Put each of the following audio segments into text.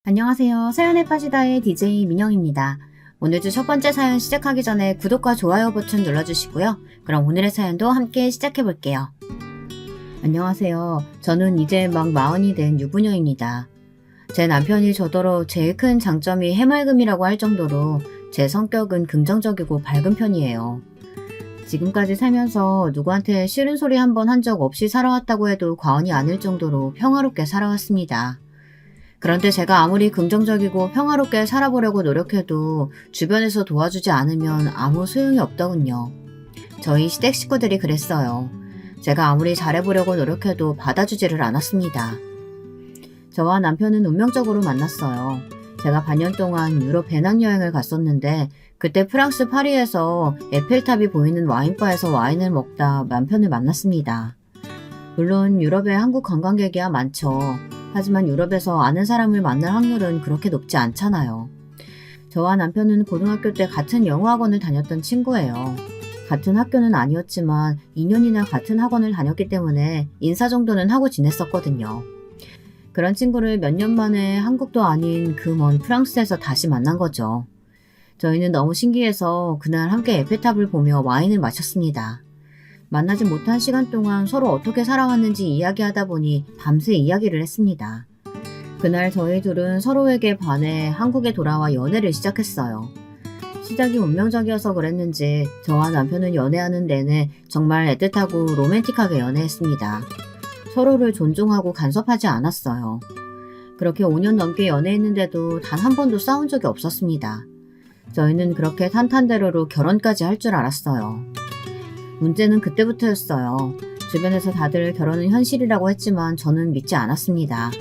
안녕하세요. 사연에 빠지다의 DJ 민영입니다. 오늘도 첫 번째 사연 시작하기 전에 구독과 좋아요 버튼 눌러주시고요. 그럼 오늘의 사연도 함께 시작해볼게요. 안녕하세요. 저는 이제 막 40이 된 유부녀입니다. 제 남편이 저더러 제일 큰 장점이 해맑음이라고 할 정도로 제 성격은 긍정적이고 밝은 편이에요. 지금까지 살면서 누구한테 싫은 소리 한 번 한 적 없이 살아왔다고 해도 과언이 아닐 정도로 평화롭게 살아왔습니다. 그런데 제가 아무리 긍정적이고 평화롭게 살아보려고 노력해도 주변에서 도와주지 않으면 아무 소용이 없더군요. 저희 시댁 식구들이 그랬어요. 제가 아무리 잘해보려고 노력해도 받아주지를 않았습니다. 저와 남편은 운명적으로 만났어요. 제가 반년 동안 유럽 배낭여행을 갔었는데 그때 프랑스 파리에서 에펠탑이 보이는 와인바에서 와인을 먹다 남편을 만났습니다. 물론 유럽에 한국 관광객이야 많죠. 하지만 유럽에서 아는 사람을 만날 확률은 그렇게 높지 않잖아요. 저와 남편은 고등학교 때 같은 영어학원을 다녔던 친구예요. 같은 학교는 아니었지만 2년이나 같은 학원을 다녔기 때문에 인사 정도는 하고 지냈었거든요. 그런 친구를 몇 년 만에 한국도 아닌 그 먼 프랑스에서 다시 만난 거죠. 저희는 너무 신기해서 그날 함께 에펠탑을 보며 와인을 마셨습니다. 만나지 못한 시간 동안 서로 어떻게 살아왔는지 이야기하다 보니 밤새 이야기를 했습니다. 그날 저희 둘은 서로에게 반해 한국에 돌아와 연애를 시작했어요. 시작이 운명적이어서 그랬는지 저와 남편은 연애하는 내내 정말 애틋하고 로맨틱하게 연애했습니다. 서로를 존중하고 간섭하지 않았어요. 그렇게 5년 넘게 연애했는데도 단 한 번도 싸운 적이 없었습니다. 저희는 그렇게 탄탄대로로 결혼까지 할 줄 알았어요. 문제는 그때부터였어요. 주변에서 다들 결혼은 현실이라고 했지만 저는 믿지 않았습니다.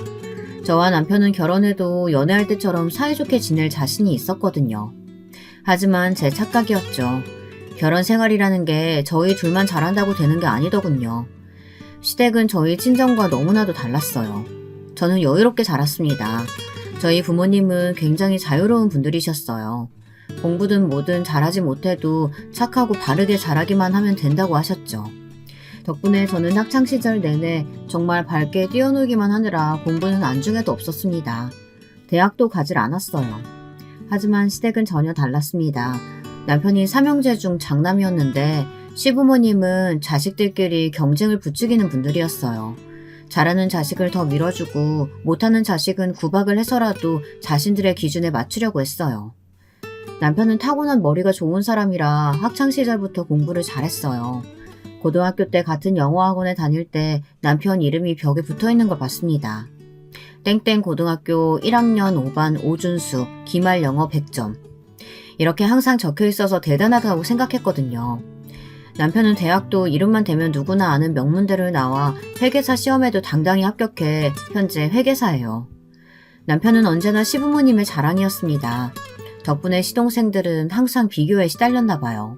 저와 남편은 결혼해도 연애할 때처럼 사이좋게 지낼 자신이 있었거든요. 하지만 제 착각이었죠. 결혼 생활이라는 게 저희 둘만 잘한다고 되는 게 아니더군요. 시댁은 저희 친정과 너무나도 달랐어요. 저는 여유롭게 자랐습니다. 저희 부모님은 굉장히 자유로운 분들이셨어요. 공부든 뭐든 잘하지 못해도 착하고 바르게 자라기만 하면 된다고 하셨죠. 덕분에 저는 학창시절 내내 정말 밝게 뛰어놀기만 하느라 공부는 안중에도 없었습니다. 대학도 가질 않았어요. 하지만 시댁은 전혀 달랐습니다. 남편이 삼형제 중 장남이었는데 시부모님은 자식들끼리 경쟁을 부추기는 분들이었어요. 잘하는 자식을 더 밀어주고 못하는 자식은 구박을 해서라도 자신들의 기준에 맞추려고 했어요. 남편은 타고난 머리가 좋은 사람이라 학창시절부터 공부를 잘했어요. 고등학교 때 같은 영어학원에 다닐 때 남편 이름이 벽에 붙어있는 걸 봤습니다. 땡땡 고등학교 1학년 5반 오준수 기말 영어 100점. 이렇게 항상 적혀있어서 대단하다고 생각했거든요. 남편은 대학도 이름만 대면 누구나 아는 명문대를 나와 회계사 시험에도 당당히 합격해 현재 회계사예요. 남편은 언제나 시부모님의 자랑이었습니다. 덕분에 시동생들은 항상 비교에 시달렸나 봐요.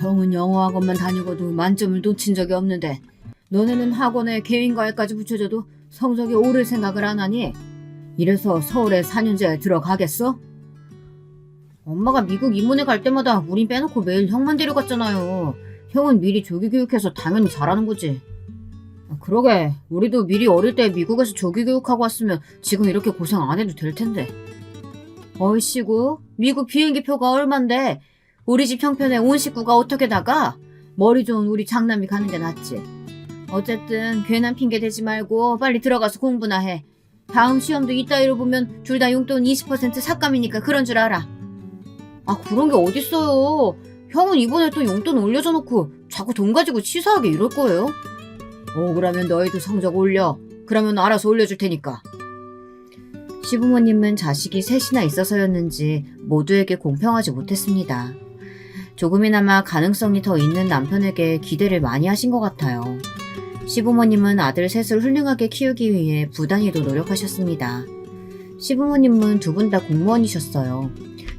형은 영어학원만 다니고도 만점을 놓친 적이 없는데 너네는 학원에 개인과외까지 붙여줘도 성적이 오를 생각을 안 하니? 이래서 서울에 4년제에 들어가겠어? 엄마가 미국 이문에 갈 때마다 우린 빼놓고 매일 형만 데려갔잖아요. 형은 미리 조기교육해서 당연히 잘하는 거지. 그러게 우리도 미리 어릴 때 미국에서 조기교육하고 왔으면 지금 이렇게 고생 안 해도 될 텐데. 어이씨구 미국 비행기표가 얼만데 우리 집 형편에 온 식구가 어떻게 나가? 머리 좋은 우리 장남이 가는 게 낫지. 어쨌든 괜한 핑계 대지 말고 빨리 들어가서 공부나 해. 다음 시험도 이따위로 보면 둘 다 용돈 20% 삭감이니까 그런 줄 알아. 아 그런 게 어딨어요. 형은 이번에 또 용돈 올려줘 놓고 자꾸 돈 가지고 치사하게 이럴 거예요. 그러면 너희도 성적 올려. 그러면 알아서 올려줄 테니까. 시부모님은 자식이 셋이나 있어서였는지 모두에게 공평하지 못했습니다. 조금이나마 가능성이 더 있는 남편에게 기대를 많이 하신 것 같아요. 시부모님은 아들 셋을 훌륭하게 키우기 위해 부단히도 노력하셨습니다. 시부모님은 두 분 다 공무원이셨어요.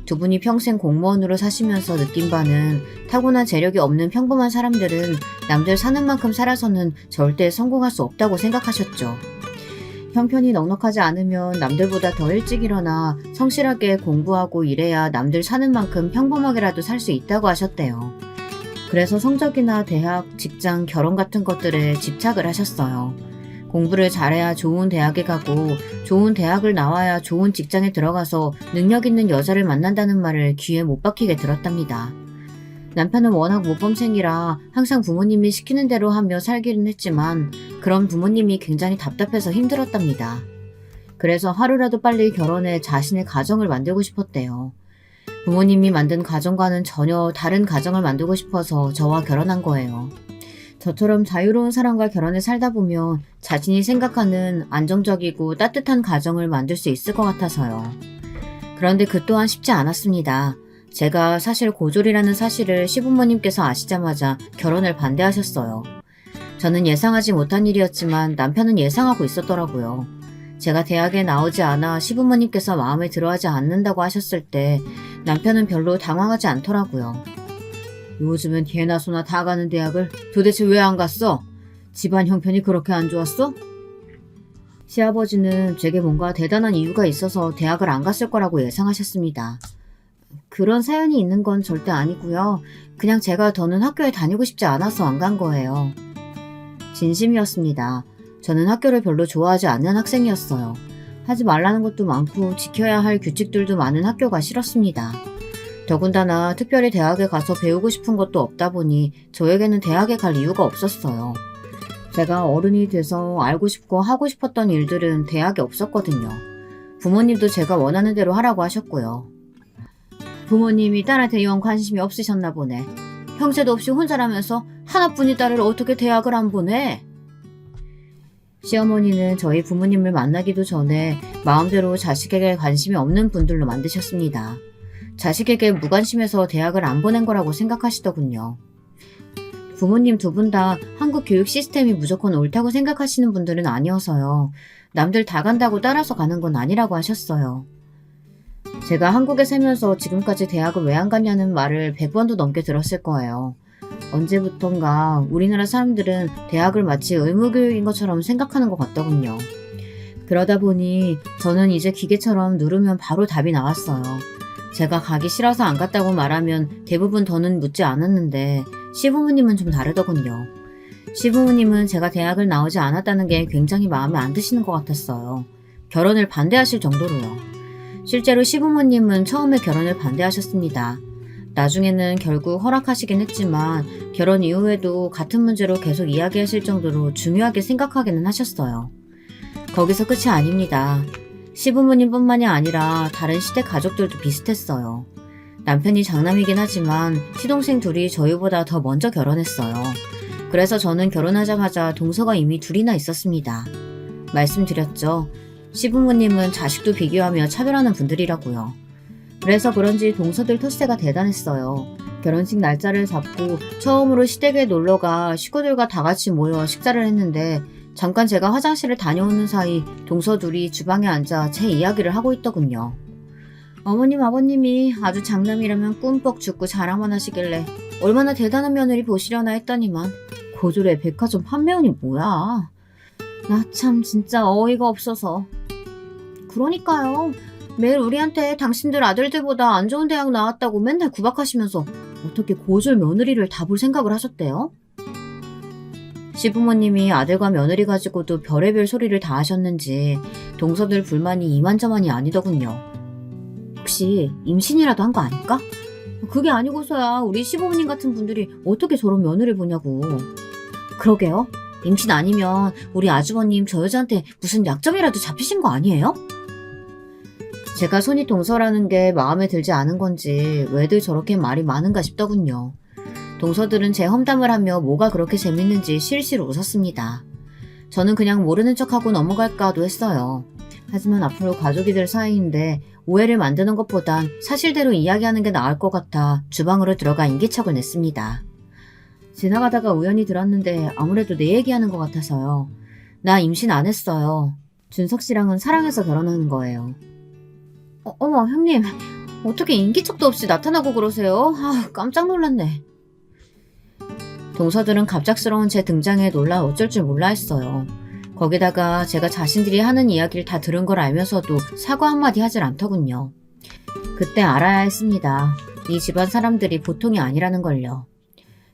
두 분이 평생 공무원으로 사시면서 느낀 바는 타고난 재력이 없는 평범한 사람들은 남들 사는 만큼 살아서는 절대 성공할 수 없다고 생각하셨죠. 형편이 넉넉하지 않으면 남들보다 더 일찍 일어나 성실하게 공부하고 일해야 남들 사는 만큼 평범하게라도 살 수 있다고 하셨대요. 그래서 성적이나 대학, 직장, 결혼 같은 것들에 집착을 하셨어요. 공부를 잘해야 좋은 대학에 가고 좋은 대학을 나와야 좋은 직장에 들어가서 능력 있는 여자를 만난다는 말을 귀에 못 박히게 들었답니다. 남편은 워낙 모범생이라 항상 부모님이 시키는 대로 하며 살기는 했지만 그런 부모님이 굉장히 답답해서 힘들었답니다. 그래서 하루라도 빨리 결혼해 자신의 가정을 만들고 싶었대요. 부모님이 만든 가정과는 전혀 다른 가정을 만들고 싶어서 저와 결혼한 거예요. 저처럼 자유로운 사람과 결혼해 살다 보면 자신이 생각하는 안정적이고 따뜻한 가정을 만들 수 있을 것 같아서요. 그런데 그 또한 쉽지 않았습니다. 제가 사실 고졸이라는 사실을 시부모님께서 아시자마자 결혼을 반대하셨어요. 저는 예상하지 못한 일이었지만 남편은 예상하고 있었더라고요. 제가 대학에 나오지 않아 시부모님께서 마음에 들어하지 않는다고 하셨을 때 남편은 별로 당황하지 않더라고요. 요즘은 개나 소나 다 가는 대학을 도대체 왜 안 갔어? 집안 형편이 그렇게 안 좋았어? 시아버지는 제게 뭔가 대단한 이유가 있어서 대학을 안 갔을 거라고 예상하셨습니다. 그런 사연이 있는 건 절대 아니고요. 그냥 제가 더는 학교에 다니고 싶지 않아서 안 간 거예요. 진심이었습니다. 저는 학교를 별로 좋아하지 않는 학생이었어요. 하지 말라는 것도 많고 지켜야 할 규칙들도 많은 학교가 싫었습니다. 더군다나 특별히 대학에 가서 배우고 싶은 것도 없다 보니 저에게는 대학에 갈 이유가 없었어요. 제가 어른이 돼서 알고 싶고 하고 싶었던 일들은 대학에 없었거든요. 부모님도 제가 원하는 대로 하라고 하셨고요. 부모님이 딸한테 영 관심이 없으셨나 보네. 형제도 없이 혼자라면서 하나뿐인 딸을 어떻게 대학을 안 보내? 시어머니는 저희 부모님을 만나기도 전에 마음대로 자식에게 관심이 없는 분들로 만드셨습니다. 자식에게 무관심해서 대학을 안 보낸 거라고 생각하시더군요. 부모님 두 분 다 한국 교육 시스템이 무조건 옳다고 생각하시는 분들은 아니어서요. 남들 다 간다고 따라서 가는 건 아니라고 하셨어요. 제가 한국에 살면서 지금까지 대학을 왜 안 갔냐는 말을 100번도 넘게 들었을 거예요. 언제부턴가 우리나라 사람들은 대학을 마치 의무교육인 것처럼 생각하는 것 같더군요. 그러다 보니 저는 이제 기계처럼 누르면 바로 답이 나왔어요. 제가 가기 싫어서 안 갔다고 말하면 대부분 더는 묻지 않았는데 시부모님은 좀 다르더군요. 시부모님은 제가 대학을 나오지 않았다는 게 굉장히 마음에 안 드시는 것 같았어요. 결혼을 반대하실 정도로요. 실제로 시부모님은 처음에 결혼을 반대하셨습니다. 나중에는 결국 허락하시긴 했지만 결혼 이후에도 같은 문제로 계속 이야기하실 정도로 중요하게 생각하기는 하셨어요. 거기서 끝이 아닙니다. 시부모님뿐만이 아니라 다른 시댁 가족들도 비슷했어요. 남편이 장남이긴 하지만 시동생 둘이 저희보다 더 먼저 결혼했어요. 그래서 저는 결혼하자마자 동서가 이미 둘이나 있었습니다. 말씀드렸죠. 시부모님은 자식도 비교하며 차별하는 분들이라고요. 그래서 그런지 동서들 텃세가 대단했어요. 결혼식 날짜를 잡고 처음으로 시댁에 놀러가 식구들과 다 같이 모여 식사를 했는데 잠깐 제가 화장실을 다녀오는 사이 동서 둘이 주방에 앉아 제 이야기를 하고 있더군요. 어머님 아버님이 아주 장남이라면 꿈뻑 죽고 자랑만 하시길래 얼마나 대단한 며느리 보시려나 했더니만 고졸의 백화점 판매원이 뭐야. 나 참 진짜 어이가 없어서. 그러니까요. 매일 우리한테 당신들 아들들보다 안 좋은 대학 나왔다고 맨날 구박하시면서 어떻게 고졸 며느리를 다 볼 생각을 하셨대요? 시부모님이 아들과 며느리 가지고도 별의별 소리를 다 하셨는지 동서들 불만이 이만저만이 아니더군요. 혹시 임신이라도 한 거 아닐까? 그게 아니고서야 우리 시부모님 같은 분들이 어떻게 저런 며느리를 보냐고. 그러게요. 임신 아니면 우리 아주버님 저 여자한테 무슨 약점이라도 잡히신 거 아니에요? 제가 손이 동서라는 게 마음에 들지 않은 건지 왜들 저렇게 말이 많은가 싶더군요. 동서들은 제 험담을 하며 뭐가 그렇게 재밌는지 실실 웃었습니다. 저는 그냥 모르는 척하고 넘어갈까도 했어요. 하지만 앞으로 가족이 될 사이인데 오해를 만드는 것보단 사실대로 이야기하는 게 나을 것 같아 주방으로 들어가 인기척을 냈습니다. 지나가다가 우연히 들었는데 아무래도 내 얘기하는 것 같아서요. 나 임신 안 했어요. 준석 씨랑은 사랑해서 결혼하는 거예요. 어머 형님 어떻게 인기척도 없이 나타나고 그러세요? 깜짝 놀랐네. 동서들은 갑작스러운 제 등장에 놀라 어쩔 줄 몰라 했어요. 거기다가 제가 자신들이 하는 이야기를 다 들은 걸 알면서도 사과 한마디 하질 않더군요. 그때 알아야 했습니다. 이 집안 사람들이 보통이 아니라는 걸요.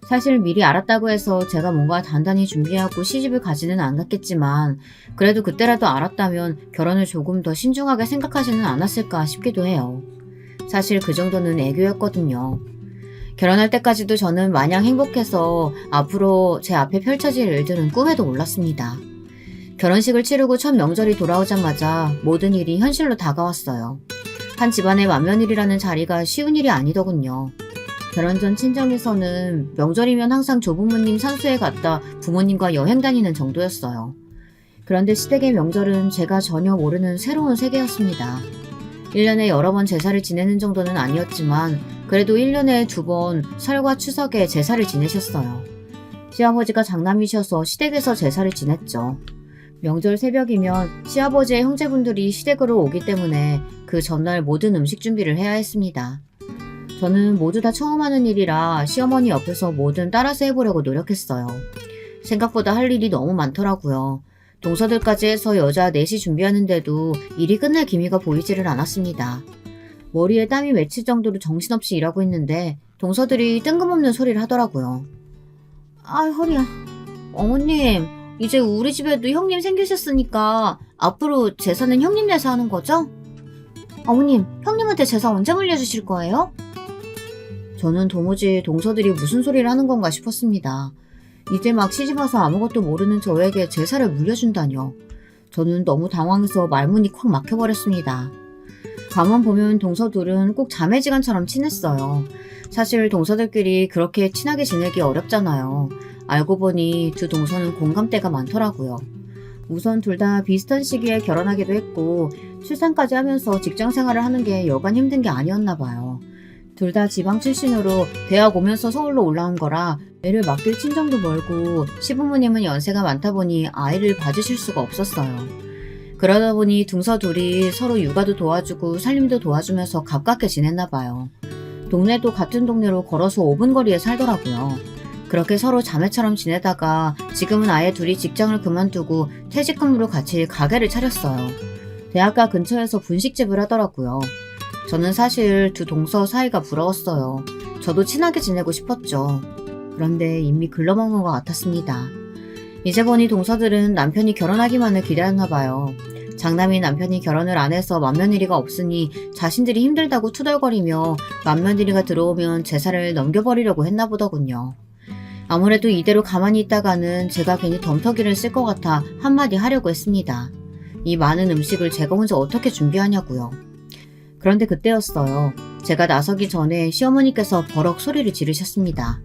사실 미리 알았다고 해서 제가 뭔가 단단히 준비하고 시집을 가지는 않았겠지만 그래도 그때라도 알았다면 결혼을 조금 더 신중하게 생각하지는 않았을까 싶기도 해요. 사실 그 정도는 애교였거든요. 결혼할 때까지도 저는 마냥 행복해서 앞으로 제 앞에 펼쳐질 일들은 꿈에도 몰랐습니다. 결혼식을 치르고 첫 명절이 돌아오자마자 모든 일이 현실로 다가왔어요. 한 집안의 맏며느리라는 자리가 쉬운 일이 아니더군요. 결혼 전 친정에서는 명절이면 항상 조부모님 산소에 갔다 부모님과 여행 다니는 정도였어요. 그런데 시댁의 명절은 제가 전혀 모르는 새로운 세계였습니다. 1년에 여러 번 제사를 지내는 정도는 아니었지만 그래도 1년에 2번 설과 추석에 제사를 지내셨어요. 시아버지가 장남이셔서 시댁에서 제사를 지냈죠. 명절 새벽이면 시아버지의 형제분들이 시댁으로 오기 때문에 그 전날 모든 음식 준비를 해야 했습니다. 저는 모두 다 처음 하는 일이라 시어머니 옆에서 뭐든 따라서 해보려고 노력했어요. 생각보다 할 일이 너무 많더라고요. 동서들까지 해서 여자 넷이 준비하는데도 일이 끝날 기미가 보이지를 않았습니다. 머리에 땀이 맺힐 정도로 정신없이 일하고 있는데 동서들이 뜬금없는 소리를 하더라고요. 아, 허리야. 어머님, 이제 우리 집에도 형님 생기셨으니까 앞으로 제사는 형님 내서 하는 거죠? 어머님, 형님한테 제사 언제 물려주실 거예요? 저는 도무지 동서들이 무슨 소리를 하는 건가 싶었습니다. 이제 막 시집와서 아무것도 모르는 저에게 제사를 물려준다뇨. 저는 너무 당황해서 말문이 콱 막혀버렸습니다. 가만 보면 동서들은 꼭 자매지간처럼 친했어요. 사실 동서들끼리 그렇게 친하게 지내기 어렵잖아요. 알고 보니 두 동서는 공감대가 많더라고요. 우선 둘 다 비슷한 시기에 결혼하기도 했고 출산까지 하면서 직장생활을 하는 게 여간 힘든 게 아니었나 봐요. 둘 다 지방 출신으로 대학 오면서 서울로 올라온 거라 애를 맡길 친정도 멀고 시부모님은 연세가 많다 보니 아이를 봐주실 수가 없었어요. 그러다 보니 동서 둘이 서로 육아도 도와주고 살림도 도와주면서 가깝게 지냈나 봐요. 동네도 같은 동네로 걸어서 5분 거리에 살더라고요. 그렇게 서로 자매처럼 지내다가 지금은 아예 둘이 직장을 그만두고 퇴직금으로 같이 가게를 차렸어요. 대학가 근처에서 분식집을 하더라고요. 저는 사실 두 동서 사이가 부러웠어요. 저도 친하게 지내고 싶었죠. 그런데 이미 글러먹은 것 같았습니다. 이제 보니 동서들은 남편이 결혼하기만을 기다렸나 봐요. 장남이 남편이 결혼을 안 해서 맏며느리가 없으니 자신들이 힘들다고 투덜거리며 맏며느리가 들어오면 제사를 넘겨버리려고 했나 보더군요. 아무래도 이대로 가만히 있다가는 제가 괜히 덤터기를 쓸 것 같아 한마디 하려고 했습니다. 이 많은 음식을 제가 혼자 어떻게 준비하냐고요. 그런데 그때였어요. 제가 나서기 전에 시어머니께서 버럭 소리를 지르셨습니다.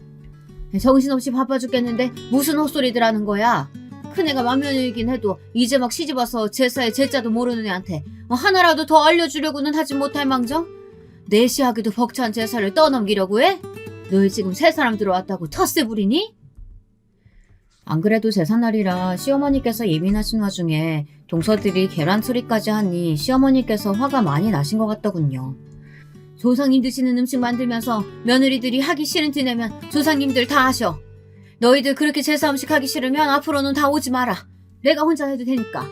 정신없이 바빠 죽겠는데 무슨 헛소리들 하는 거야? 큰애가 맏며느리긴 해도 이제 막 시집와서 제사의 제자도 모르는 애한테 하나라도 더 알려주려고는 하지 못할 망정? 넷이 하기도 벅찬 제사를 떠넘기려고 해? 너 지금 새 사람 들어왔다고 텃세 부리니? 안 그래도 제삿날이라 시어머니께서 예민하신 와중에 동서들이 계란 소리까지 하니 시어머니께서 화가 많이 나신 것 같더군요. 조상님 드시는 음식 만들면서 며느리들이 하기 싫은 티 내면 조상님들 다 하셔. 너희들 그렇게 제사 음식 하기 싫으면 앞으로는 다 오지 마라. 내가 혼자 해도 되니까.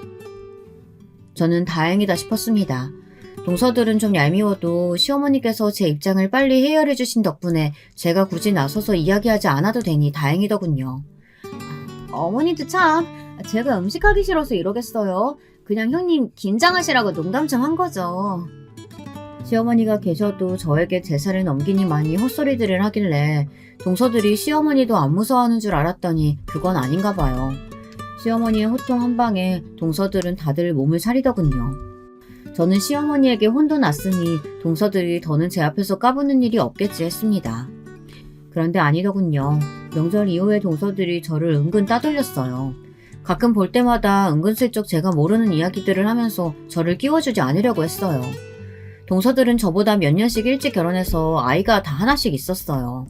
저는 다행이다 싶었습니다. 동서들은 좀 얄미워도 시어머니께서 제 입장을 빨리 해결해 주신 덕분에 제가 굳이 나서서 이야기하지 않아도 되니 다행이더군요. 어머니도 참, 제가 음식하기 싫어서 이러겠어요. 그냥 형님 긴장하시라고 농담 좀 한 거죠. 시어머니가 계셔도 저에게 제사를 넘기니만이 헛소리들을 하길래 동서들이 시어머니도 안 무서워하는 줄 알았더니 그건 아닌가 봐요. 시어머니의 호통 한 방에 동서들은 다들 몸을 사리더군요. 저는 시어머니에게 혼도 났으니 동서들이 더는 제 앞에서 까부는 일이 없겠지 했습니다. 그런데 아니더군요. 명절 이후에 동서들이 저를 은근 따돌렸어요. 가끔 볼 때마다 은근슬쩍 제가 모르는 이야기들을 하면서 저를 끼워주지 않으려고 했어요. 동서들은 저보다 몇 년씩 일찍 결혼해서 아이가 다 하나씩 있었어요.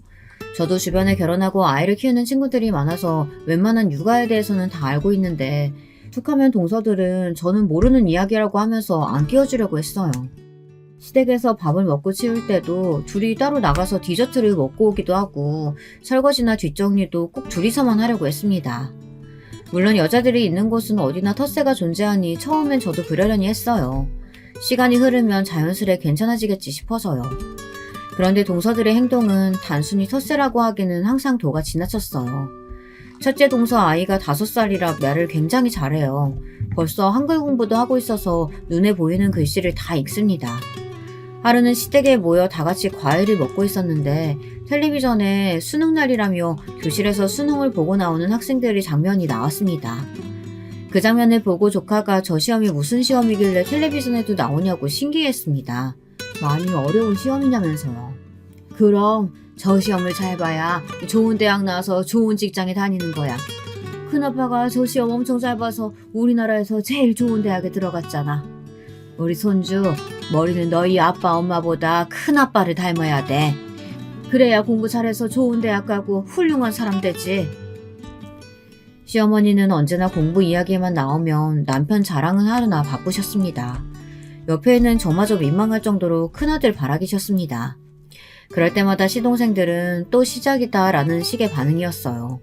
저도 주변에 결혼하고 아이를 키우는 친구들이 많아서 웬만한 육아에 대해서는 다 알고 있는데 툭하면 동서들은 저는 모르는 이야기라고 하면서 안 끼워주려고 했어요. 시댁에서 밥을 먹고 치울 때도 둘이 따로 나가서 디저트를 먹고 오기도 하고 설거지나 뒷정리도 꼭 둘이서만 하려고 했습니다. 물론 여자들이 있는 곳은 어디나 텃세가 존재하니 처음엔 저도 그러려니 했어요. 시간이 흐르면 자연스레 괜찮아지겠지 싶어서요. 그런데 동서들의 행동은 단순히 텃세라고 하기는 항상 도가 지나쳤어요. 첫째 동서 아이가 5살이라 말을 굉장히 잘해요. 벌써 한글 공부도 하고 있어서 눈에 보이는 글씨를 다 읽습니다. 하루는 시댁에 모여 다 같이 과일을 먹고 있었는데 텔레비전에 수능날이라며 교실에서 수능을 보고 나오는 학생들의 장면이 나왔습니다. 그 장면을 보고 조카가 저 시험이 무슨 시험이길래 텔레비전에도 나오냐고 신기했습니다. 많이 어려운 시험이냐면서요. 그럼 저 시험을 잘 봐야 좋은 대학 나와서 좋은 직장에 다니는 거야. 큰아빠가 저 시험 엄청 잘 봐서 우리나라에서 제일 좋은 대학에 들어갔잖아. 우리 손주, 머리는 너희 아빠 엄마보다 큰아빠를 닮아야 돼. 그래야 공부 잘해서 좋은 대학 가고 훌륭한 사람 되지. 시어머니는 언제나 공부 이야기만 나오면 남편 자랑은 하느라 바쁘셨습니다. 옆에는 저마저 민망할 정도로 큰아들 바라기셨습니다. 그럴 때마다 시동생들은 또 시작이다 라는 식의 반응이었어요.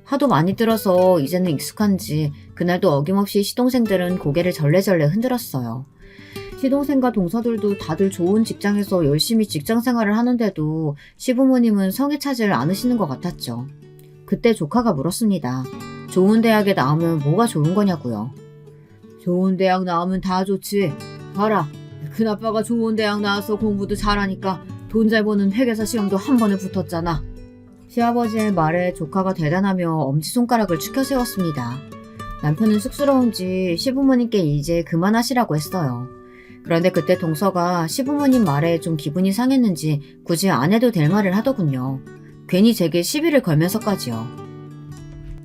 하도 많이 들어서 이제는 익숙한지 그날도 어김없이 시동생들은 고개를 절레절레 흔들었어요. 시동생과 동서들도 다들 좋은 직장에서 열심히 직장 생활을 하는데도 시부모님은 성에 차질 않으시는 것 같았죠. 그때 조카가 물었습니다. 좋은 대학에 나오면 뭐가 좋은 거냐고요. 좋은 대학 나오면 다 좋지. 봐라, 큰아빠가 좋은 대학 나와서 공부도 잘하니까 돈 잘 버는 회계사 시험도 한 번에 붙었잖아. 시아버지의 말에 조카가 대단하며 엄지손가락을 축혀 세웠습니다. 남편은 쑥스러운지 시부모님께 이제 그만하시라고 했어요. 그런데 그때 동서가 시부모님 말에 좀 기분이 상했는지 굳이 안 해도 될 말을 하더군요. 괜히 제게 시비를 걸면서까지요.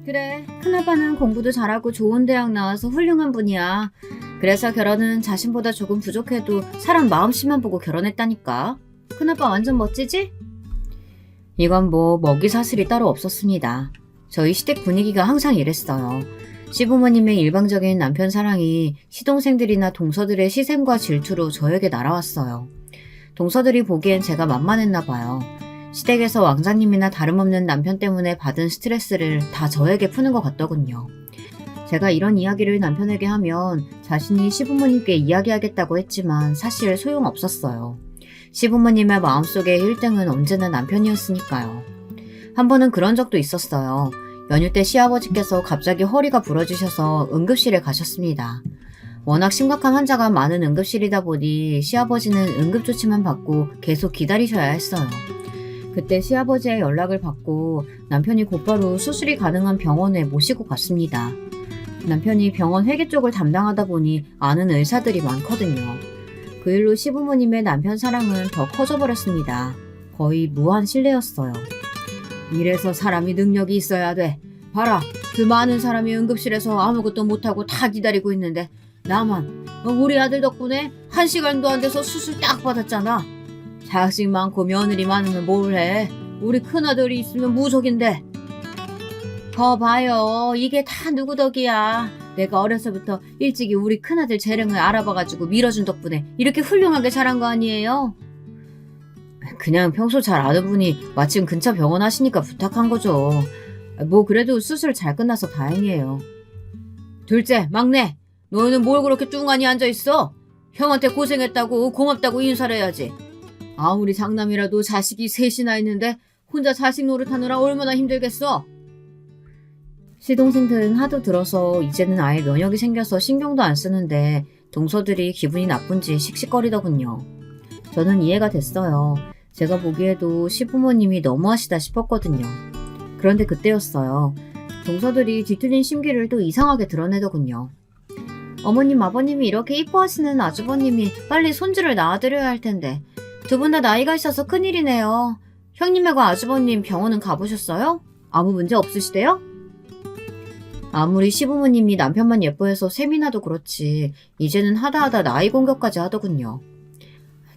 그래, 큰아빠는 공부도 잘하고 좋은 대학 나와서 훌륭한 분이야. 그래서 결혼은 자신보다 조금 부족해도 사람 마음씨만 보고 결혼했다니까. 큰아빠 완전 멋지지? 이건 뭐 먹이사슬이 따로 없었습니다. 저희 시댁 분위기가 항상 이랬어요. 시부모님의 일방적인 남편 사랑이 시동생들이나 동서들의 시샘과 질투로 저에게 날아왔어요. 동서들이 보기엔 제가 만만했나 봐요. 시댁에서 왕자님이나 다름없는 남편 때문에 받은 스트레스를 다 저에게 푸는 것 같더군요. 제가 이런 이야기를 남편에게 하면 자신이 시부모님께 이야기하겠다고 했지만 사실 소용없었어요. 시부모님의 마음속에 1등은 언제나 남편이었으니까요. 한 번은 그런 적도 있었어요. 연휴 때 시아버지께서 갑자기 허리가 부러지셔서 응급실에 가셨습니다. 워낙 심각한 환자가 많은 응급실이다 보니 시아버지는 응급조치만 받고 계속 기다리셔야 했어요. 그때 시아버지의 연락을 받고 남편이 곧바로 수술이 가능한 병원에 모시고 갔습니다. 남편이 병원 회계 쪽을 담당하다 보니 아는 의사들이 많거든요. 그 일로 시부모님의 남편 사랑은 더 커져버렸습니다. 거의 무한 신뢰였어요. 이래서 사람이 능력이 있어야 돼. 봐라, 그 많은 사람이 응급실에서 아무것도 못하고 다 기다리고 있는데 나만 우리 아들 덕분에 1시간도 안 돼서 수술 딱 받았잖아. 자식 많고 며느리 많으면 뭘 해. 우리 큰아들이 있으면 무적인데. 거 봐요. 이게 다 누구 덕이야. 내가 어려서부터 일찍이 우리 큰아들 재능을 알아봐가지고 밀어준 덕분에 이렇게 훌륭하게 자란 거 아니에요? 그냥 평소 잘 아는 분이 마침 근처 병원 하시니까 부탁한 거죠. 뭐 그래도 수술 잘 끝나서 다행이에요. 둘째, 막내, 너희는 뭘 그렇게 뚱하니 앉아있어? 형한테 고생했다고 고맙다고 인사를 해야지. 아무리 장남이라도 자식이 셋이나 있는데 혼자 자식 노릇하느라 얼마나 힘들겠어? 시동생들은 하도 들어서 이제는 아예 면역이 생겨서 신경도 안 쓰는데 동서들이 기분이 나쁜지 씩씩거리더군요. 저는 이해가 됐어요. 제가 보기에도 시부모님이 너무하시다 싶었거든요. 그런데 그때였어요. 동서들이 뒤틀린 심기를 또 이상하게 드러내더군요. 어머님, 아버님이 이렇게 이뻐하시는 아주버님이 빨리 손주를 낳아드려야 할 텐데 두 분 다 나이가 있어서 큰일이네요. 형님하고 아주버님 병원은 가보셨어요? 아무 문제 없으시대요? 아무리 시부모님이 남편만 예뻐해서 세미나도 그렇지 이제는 하다하다 나이 공격까지 하더군요.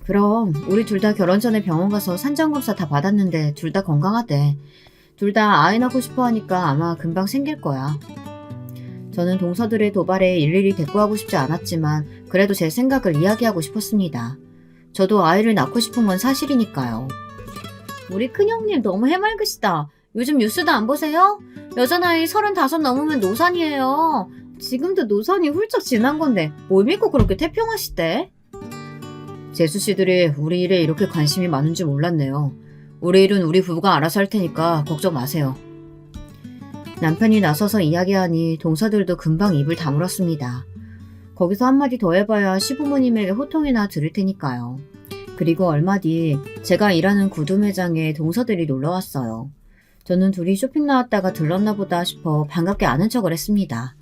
그럼 우리 둘 다 결혼 전에 병원 가서 산전검사 다 받았는데 둘 다 건강하대. 둘 다 아이 낳고 싶어 하니까 아마 금방 생길 거야. 저는 동서들의 도발에 일일이 대꾸하고 싶지 않았지만 그래도 제 생각을 이야기하고 싶었습니다. 저도 아이를 낳고 싶은 건 사실이니까요. 우리 큰형님 너무 해맑으시다. 요즘 뉴스도 안 보세요? 여자 나이 35 넘으면 노산이에요. 지금도 노산이 훌쩍 지난 건데 뭘 믿고 그렇게 태평하시대? 재수 씨들이 우리 일에 이렇게 관심이 많은 줄 몰랐네요. 우리 일은 우리 부부가 알아서 할 테니까 걱정 마세요. 남편이 나서서 이야기하니 동서들도 금방 입을 다물었습니다. 거기서 한마디 더 해봐야 시부모님에게 호통이나 들을 테니까요. 그리고 얼마 뒤 제가 일하는 구두 매장에 동서들이 놀러왔어요. 저는 둘이 쇼핑 나왔다가 들렀나 보다 싶어 반갑게 아는 척을 했습니다.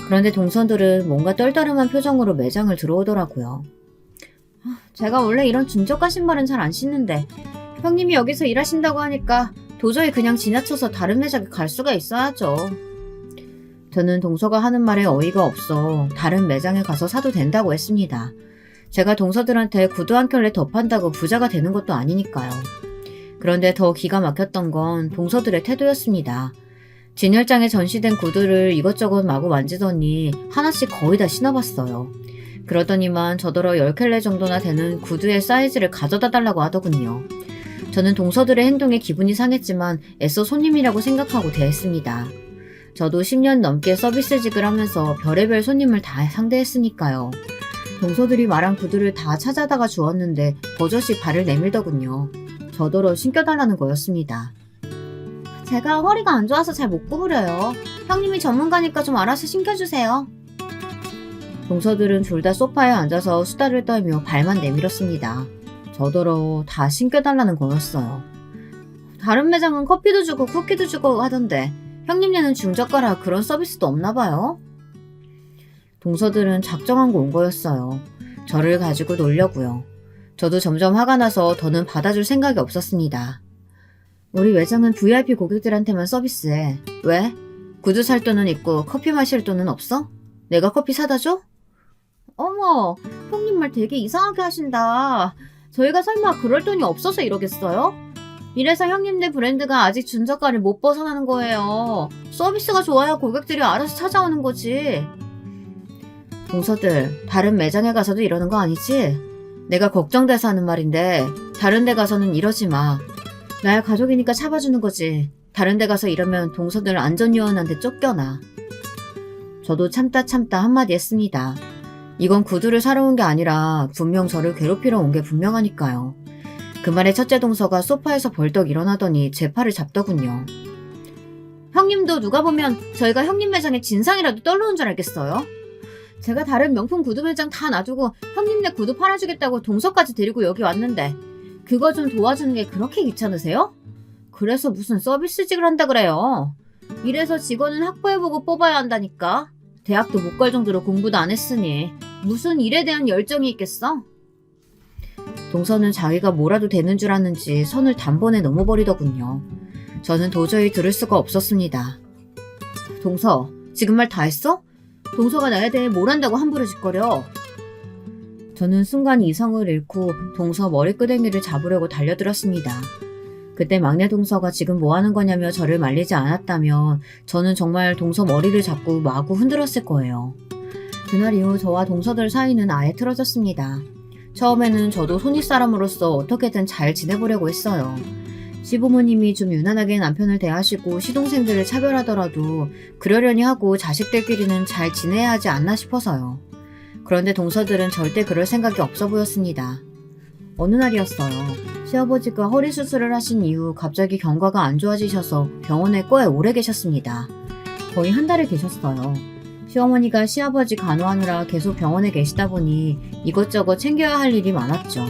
그런데 동서들은 뭔가 떨떠름한 표정으로 매장을 들어오더라고요. 제가 원래 이런 중저가 신발은 잘 안 신는데 형님이 여기서 일하신다고 하니까 도저히 그냥 지나쳐서 다른 매장에 갈 수가 있어야죠. 저는 동서가 하는 말에 어이가 없어 다른 매장에 가서 사도 된다고 했습니다. 제가 동서들한테 구두 한 켤레 더 판다고 부자가 되는 것도 아니니까요. 그런데 더 기가 막혔던 건 동서들의 태도였습니다. 진열장에 전시된 구두를 이것저것 마구 만지더니 하나씩 거의 다 신어봤어요. 그러더니만 저더러 10켤레 정도나 되는 구두의 사이즈를 가져다 달라고 하더군요. 저는 동서들의 행동에 기분이 상했지만 애써 손님이라고 생각하고 대했습니다. 저도 10년 넘게 서비스직을 하면서 별의별 손님을 다 상대했으니까요. 동서들이 말한 구두를 다 찾아다가 주었는데 버젓이 발을 내밀더군요. 저더러 신겨달라는 거였습니다. 제가 허리가 안 좋아서 잘 못 구부려요. 형님이 전문가니까 좀 알아서 신겨주세요. 동서들은 둘 다 소파에 앉아서 수다를 떨며 발만 내밀었습니다. 저더러 다 신겨달라는 거였어요. 다른 매장은 커피도 주고 쿠키도 주고 하던데 형님네는 중저가라 그런 서비스도 없나 봐요? 동서들은 작정하고 온 거였어요. 저를 가지고 놀려고요. 저도 점점 화가 나서 더는 받아줄 생각이 없었습니다. 우리 매장은 VIP 고객들한테만 서비스해. 왜? 구두 살 돈은 있고 커피 마실 돈은 없어? 내가 커피 사다 줘? 어머, 형님 말 되게 이상하게 하신다. 저희가 설마 그럴 돈이 없어서 이러겠어요? 이래서 형님네 브랜드가 아직 중저가를 못 벗어나는 거예요. 서비스가 좋아야 고객들이 알아서 찾아오는 거지. 동서들, 다른 매장에 가서도 이러는 거 아니지? 내가 걱정돼서 하는 말인데 다른 데 가서는 이러지 마. 나야 가족이니까 참아주는 거지. 다른 데 가서 이러면 동서들 안전요원한테 쫓겨나. 저도 참다 한마디 했습니다. 이건 구두를 사러 온 게 아니라 분명 저를 괴롭히러 온 게 분명하니까요. 그 말에 첫째 동서가 소파에서 벌떡 일어나더니 제 팔을 잡더군요. 형님도 누가 보면 저희가 형님 매장에 진상이라도 떨러 온 줄 알겠어요? 제가 다른 명품 구두 매장 다 놔두고 형님네 구두 팔아주겠다고 동서까지 데리고 여기 왔는데 그거 좀 도와주는 게 그렇게 귀찮으세요? 그래서 무슨 서비스직을 한다 그래요. 이래서 직원은 확보해보고 뽑아야 한다니까. 대학도 못 갈 정도로 공부도 안 했으니 무슨 일에 대한 열정이 있겠어? 동서는 자기가 뭐라도 되는 줄 아는지 선을 단번에 넘어버리더군요. 저는 도저히 들을 수가 없었습니다. 동서, 지금 말 다 했어? 동서가 나에 대해 뭘 안다고 함부로 짓거려? 저는 순간 이성을 잃고 동서 머리끄댕이를 잡으려고 달려들었습니다. 그때 막내 동서가 지금 뭐 하는 거냐며 저를 말리지 않았다면 저는 정말 동서 머리를 잡고 마구 흔들었을 거예요. 그날 이후 저와 동서들 사이는 아예 틀어졌습니다. 처음에는 저도 손윗사람으로서 어떻게든 잘 지내보려고 했어요. 시부모님이 좀 유난하게 남편을 대하시고 시동생들을 차별하더라도 그러려니 하고 자식들끼리는 잘 지내야 하지 않나 싶어서요. 그런데 동서들은 절대 그럴 생각이 없어 보였습니다. 어느 날이었어요. 시아버지가 허리 수술을 하신 이후 갑자기 경과가 안 좋아지셔서 병원에 꽤 오래 계셨습니다. 거의 한 달을 계셨어요. 시어머니가 시아버지 간호하느라 계속 병원에 계시다 보니 이것저것 챙겨야 할 일이 많았죠.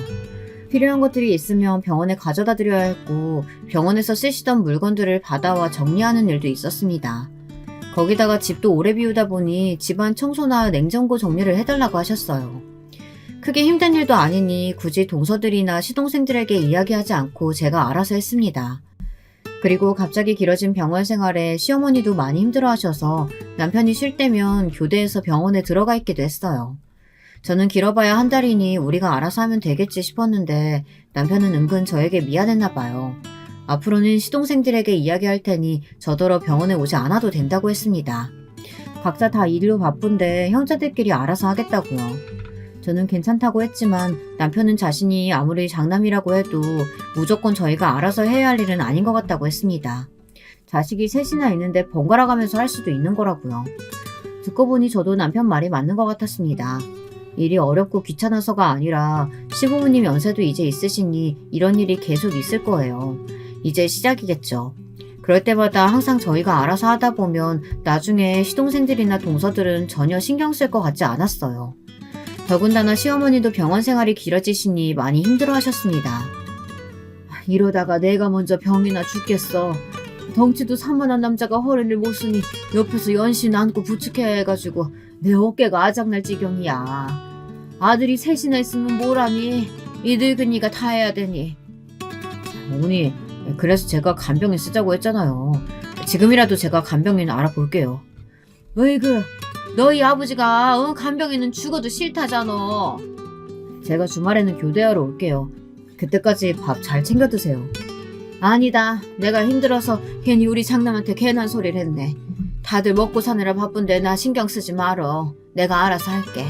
필요한 것들이 있으면 병원에 가져다 드려야 했고 병원에서 쓰시던 물건들을 받아와 정리하는 일도 있었습니다. 거기다가 집도 오래 비우다 보니 집안 청소나 냉장고 정리를 해달라고 하셨어요. 크게 힘든 일도 아니니 굳이 동서들이나 시동생들에게 이야기하지 않고 제가 알아서 했습니다. 그리고 갑자기 길어진 병원 생활에 시어머니도 많이 힘들어하셔서 남편이 쉴 때면 교대해서 병원에 들어가 있기도 했어요. 저는 길어봐야 한 달이니 우리가 알아서 하면 되겠지 싶었는데 남편은 은근 저에게 미안했나 봐요. 앞으로는 시동생들에게 이야기할 테니 저더러 병원에 오지 않아도 된다고 했습니다. 각자 다 일로 바쁜데 형제들끼리 알아서 하겠다고요. 저는 괜찮다고 했지만 남편은 자신이 아무리 장남이라고 해도 무조건 저희가 알아서 해야 할 일은 아닌 것 같다고 했습니다. 자식이 셋이나 있는데 번갈아 가면서 할 수도 있는 거라고요. 듣고 보니 저도 남편 말이 맞는 것 같았습니다. 일이 어렵고 귀찮아서가 아니라 시부모님 연세도 이제 있으시니 이런 일이 계속 있을 거예요. 이제 시작이겠죠. 그럴 때마다 항상 저희가 알아서 하다 보면 나중에 시동생들이나 동서들은 전혀 신경 쓸 것 같지 않았어요. 더군다나 시어머니도 병원 생활이 길어지시니 많이 힘들어 하셨습니다. 이러다가 내가 먼저 병이나 죽겠어. 덩치도 산만한 남자가 허리를 못 쓰니 옆에서 연신 안고 부축해야 해가지고 내 어깨가 아작날 지경이야. 아들이 셋이나 있으면 뭐라니. 이 늙은이가 다 해야 되니. 어머니, 그래서 제가 간병인 쓰자고 했잖아요. 지금이라도 제가 간병인 알아볼게요. 어이구, 너희 아버지가 간병인은 죽어도 싫다잖아. 제가 주말에는 교대하러 올게요. 그때까지 밥 잘 챙겨 드세요. 아니다. 내가 힘들어서 괜히 우리 장남한테 괜한 소리를 했네. 다들 먹고 사느라 바쁜데 나 신경 쓰지 말어. 내가 알아서 할게.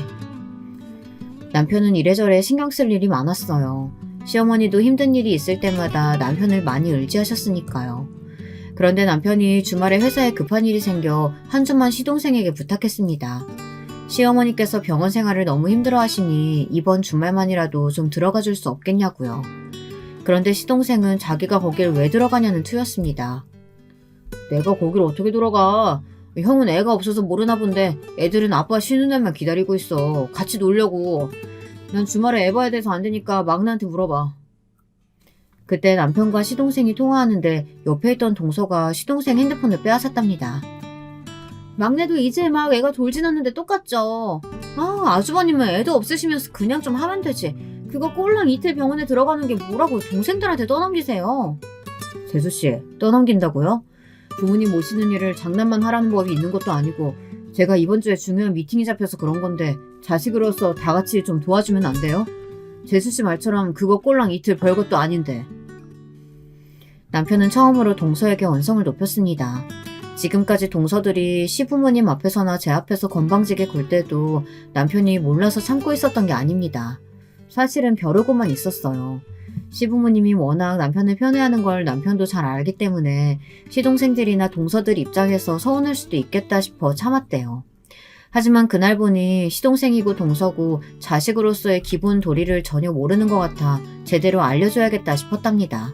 남편은 이래저래 신경 쓸 일이 많았어요. 시어머니도 힘든 일이 있을 때마다 남편을 많이 의지하셨으니까요. 그런데 남편이 주말에 회사에 급한 일이 생겨 한 주만 시동생에게 부탁했습니다. 시어머니께서 병원 생활을 너무 힘들어 하시니 이번 주말만이라도 좀 들어가 줄 수 없겠냐고요. 그런데 시동생은 자기가 거길 왜 들어가냐는 투였습니다. 내가 거길 어떻게 들어가? 형은 애가 없어서 모르나 본데 애들은 아빠 쉬는 날만 기다리고 있어. 같이 놀려고. 난 주말에 애 봐야 돼서 안 되니까 막내한테 물어봐. 그때 남편과 시동생이 통화하는데 옆에 있던 동서가 시동생 핸드폰을 빼앗았답니다. 막내도 이제 막 애가 돌진하는데 똑같죠. 아주버님은 애도 없으시면서 그냥 좀 하면 되지. 그거 꼴랑 이틀 병원에 들어가는 게 뭐라고 동생들한테 떠넘기세요. 재수씨, 떠넘긴다고요? 부모님 모시는 일을 장난만 하라는 법이 있는 것도 아니고 제가 이번 주에 중요한 미팅이 잡혀서 그런 건데 자식으로서 다 같이 좀 도와주면 안 돼요? 재수씨 말처럼 그거 꼴랑 이틀 별것도 아닌데. 남편은 처음으로 동서에게 언성을 높였습니다. 지금까지 동서들이 시부모님 앞에서나 제 앞에서 건방지게 굴 때도 남편이 몰라서 참고 있었던 게 아닙니다. 사실은 벼르고만 있었어요. 시부모님이 워낙 남편을 편애하는 걸 남편도 잘 알기 때문에 시동생들이나 동서들 입장에서 서운할 수도 있겠다 싶어 참았대요. 하지만 그날 보니 시동생이고 동서고 자식으로서의 기본 도리를 전혀 모르는 것 같아 제대로 알려줘야겠다 싶었답니다.